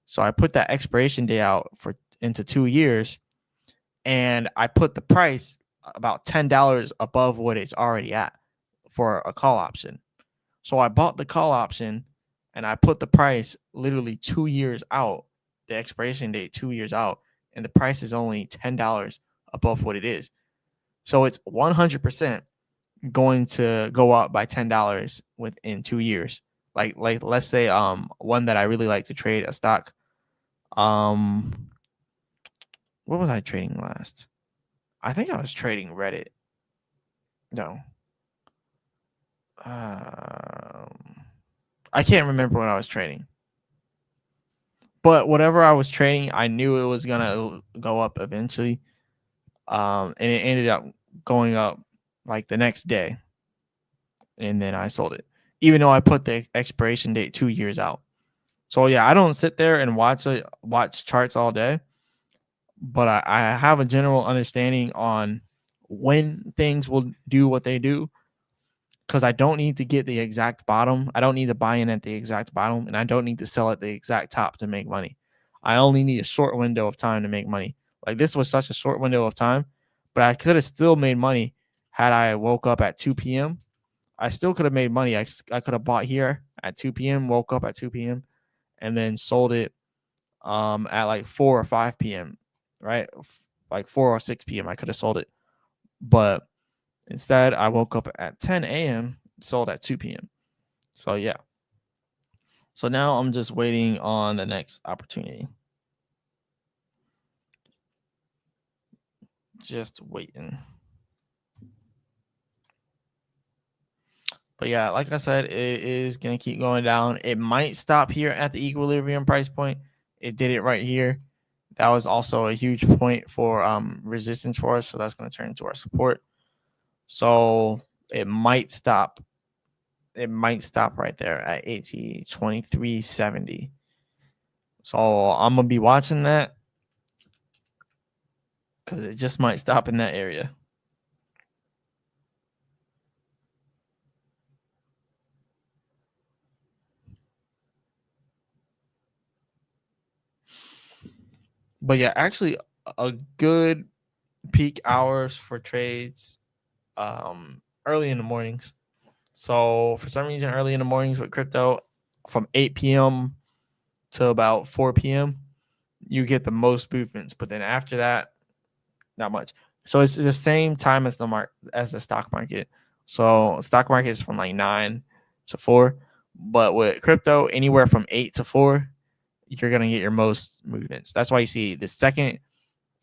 S2: So I put that expiration day out into 2 years, and I put the price about $10 above what it's already at for a call option. So I bought the call option and I put the price literally 2 years out, the expiration date 2 years out, and the price is only $10 above what it is. So it's 100% going to go up by $10 within 2 years. Like let's say one that I really like to trade, a stock. What was I trading last? I think I was trading Reddit. No. I can't remember what I was trading. But whatever I was trading, I knew it was gonna go up eventually. And it ended up going up like the next day. And then I sold it. Even though I put the expiration date 2 years out. So yeah, I don't sit there and watch charts all day. But I have a general understanding on when things will do what they do, because I don't need to get the exact bottom. I don't need to buy in at the exact bottom, and I don't need to sell at the exact top to make money. I only need a short window of time to make money. Like this was such a short window of time, but I could have still made money had I woke up at 2 p.m. I still could have made money. I could have bought here at 2 p.m., woke up at 2 p.m., and then sold it at like 4 or 5 p.m., right? Like 4 or 6 p.m. I could have sold it. But instead, I woke up at 10 a.m., sold at 2 p.m. So, yeah. So now I'm just waiting on the next opportunity. Just waiting. But yeah, like I said, it is going to keep going down. It might stop here at the equilibrium price point. It did it right here. That was also a huge point for resistance for us. So that's going to turn into our support. So it might stop. It might stop right there at 2370. So I'm going to be watching that because it just might stop in that area. But yeah, actually a good peak hours for trades early in the mornings. So for some reason, early in the mornings with crypto, from 8 p.m. to about 4 p.m., you get the most movements. But then after that, not much. So it's the same time as the stock market. So stock market is from like 9 to 4, but with crypto, anywhere from 8 to 4, you're gonna get your most movements. That's why you see the second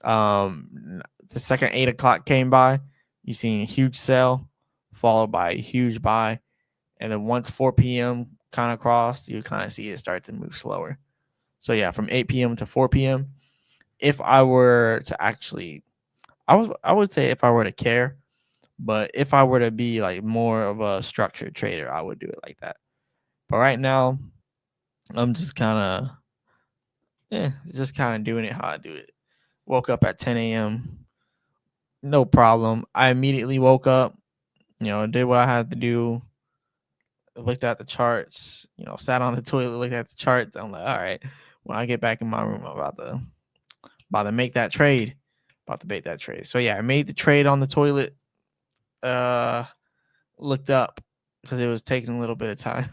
S2: 8 o'clock came by, you see a huge sell followed by a huge buy, and then once 4 p.m. kind of crossed, you kind of see it start to move slower. So yeah, from 8 p.m. to 4 p.m. If I were to actually, I would say if I were to care, but if I were to be like more of a structured trader, I would do it like that. But right now, I'm just kind of doing it how I do it. Woke up at 10 a.m. No problem. I immediately woke up, did what I had to do, looked at the charts, sat on the toilet, looked at the charts. I'm like, all right, when I get back in my room, I'm about to make that trade. About to make that trade. So yeah, I made the trade on the toilet. Looked up because it was taking a little bit of time.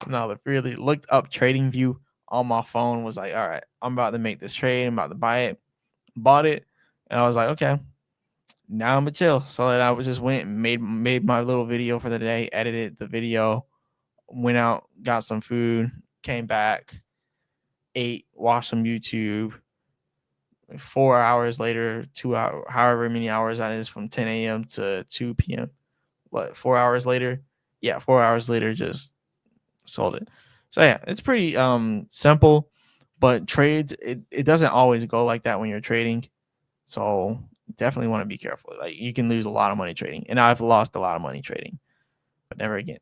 S2: No, really looked up Trading View on my phone. Was like, all right, I'm about to make this trade. I'm about to buy it. Bought it, and I was like, okay, now I'm gonna chill. So then I just went and made my little video for the day. Edited the video. Went out, got some food, came back, ate, watched some YouTube. 4 hours later, 2 hours, however many hours that is, from 10 a.m. to 2 p.m. What, 4 hours later? Yeah, 4 hours later, just sold it. So yeah, it's pretty simple, but trades, it doesn't always go like that when you're trading. So definitely want to be careful. Like, you can lose a lot of money trading, and I've lost a lot of money trading, but never again.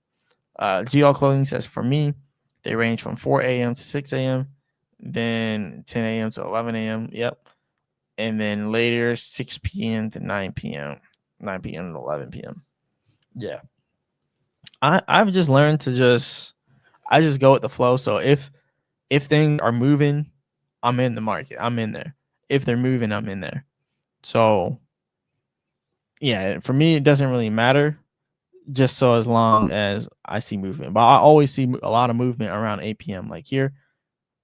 S2: GL Clothing says, for me, they range from 4 a.m. to 6 a.m., then 10 a.m. to 11 a.m. Yep. And then later 6 p.m. to 9 p.m., 9 p.m. to 11 p.m. Yeah. I've just learned to I just go with the flow. So if things are moving, I'm in the market. I'm in there. If they're moving, I'm in there. So yeah, for me, it doesn't really matter, just so as long as I see movement. But I always see a lot of movement around 8 p.m. Like here,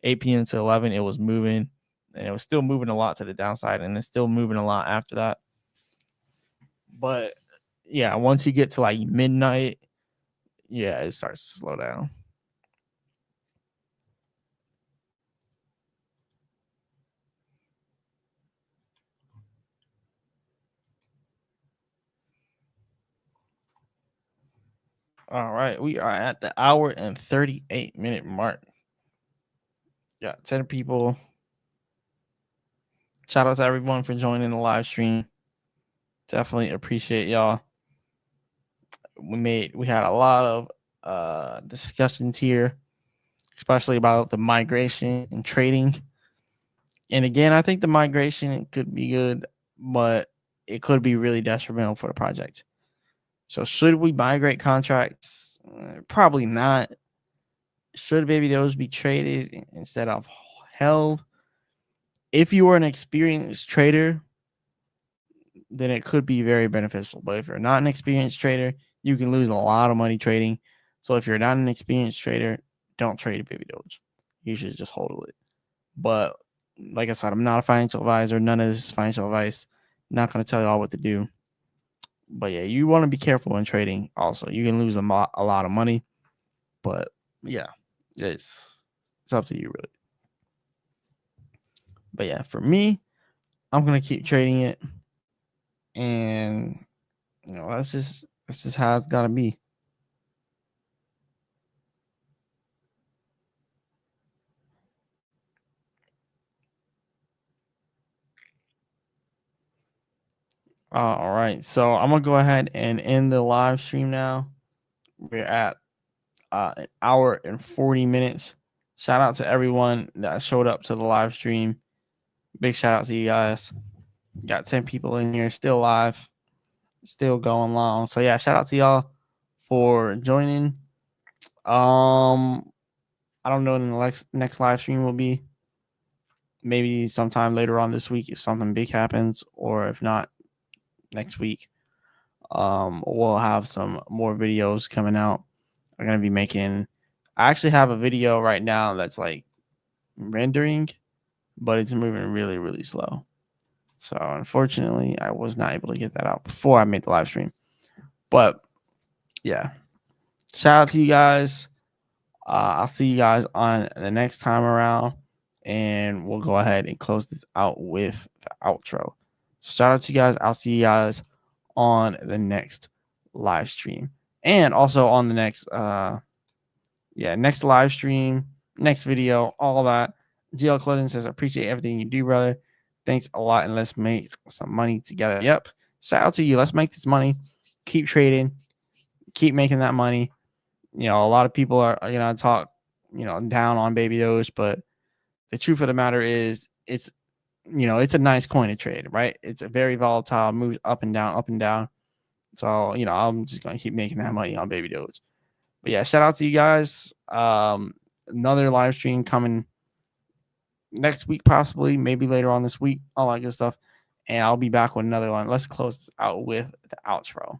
S2: 8 p.m. to 11, it was moving, and it was still moving a lot to the downside, and it's still moving a lot after that. But yeah, once you get to like midnight, yeah, it starts to slow down. All right, we are at the hour and 38-minute mark. Yeah, 10 people. Shout out to everyone for joining the live stream. Definitely appreciate y'all. We had a lot of discussions here, especially about the migration and trading. And again, I think the migration could be good, but it could be really detrimental for the project. So should we migrate contracts? Probably not. Should BabyDoge be traded instead of held? If you are an experienced trader, then it could be very beneficial. But if you're not an experienced trader, you can lose a lot of money trading. So if you're not an experienced trader, don't trade BabyDoge. You should just hold it. But like I said, I'm not a financial advisor. None of this is financial advice. I'm not going to tell you all what to do. But yeah, you want to be careful in trading also. You can lose a lot of money. But yeah, it's up to you, really. But yeah, for me, I'm going to keep trading it. And that's just how it's got to be. All right, so I'm gonna go ahead and end the live stream now. We're at an hour and 40 minutes. Shout out to everyone that showed up to the live stream. Big shout out to you guys. Got 10 people in here, still live, still going long. So yeah, shout out to y'all for joining. I don't know when the next live stream will be. Maybe sometime later on this week if something big happens, or if not, next week. We'll have some more videos coming out. I'm gonna be making. I actually have a video right now that's like rendering, but it's moving really, really slow. So unfortunately, I was not able to get that out before I made the live stream. But yeah, shout out to you guys. I'll see you guys on the next time around, and we'll go ahead and close this out with the outro. So shout out to you guys. I'll see you guys on the next live stream, and also on the next next live stream, next video, all that. GL Clothing says, appreciate everything you do, brother. Thanks a lot, and let's make some money together. Yep. Shout out to you. Let's make this money. Keep trading. Keep making that money. You know, a lot of people are gonna talk, down on BabyDoge, but the truth of the matter is it's a nice coin to trade, right? It's a very volatile, moves up and down, up and down. So, I'm just gonna keep making that money on BabyDoge. But yeah, shout out to you guys. Another live stream coming next week, possibly, maybe later on this week, all that good stuff. And I'll be back with another one. Let's close this out with the outro.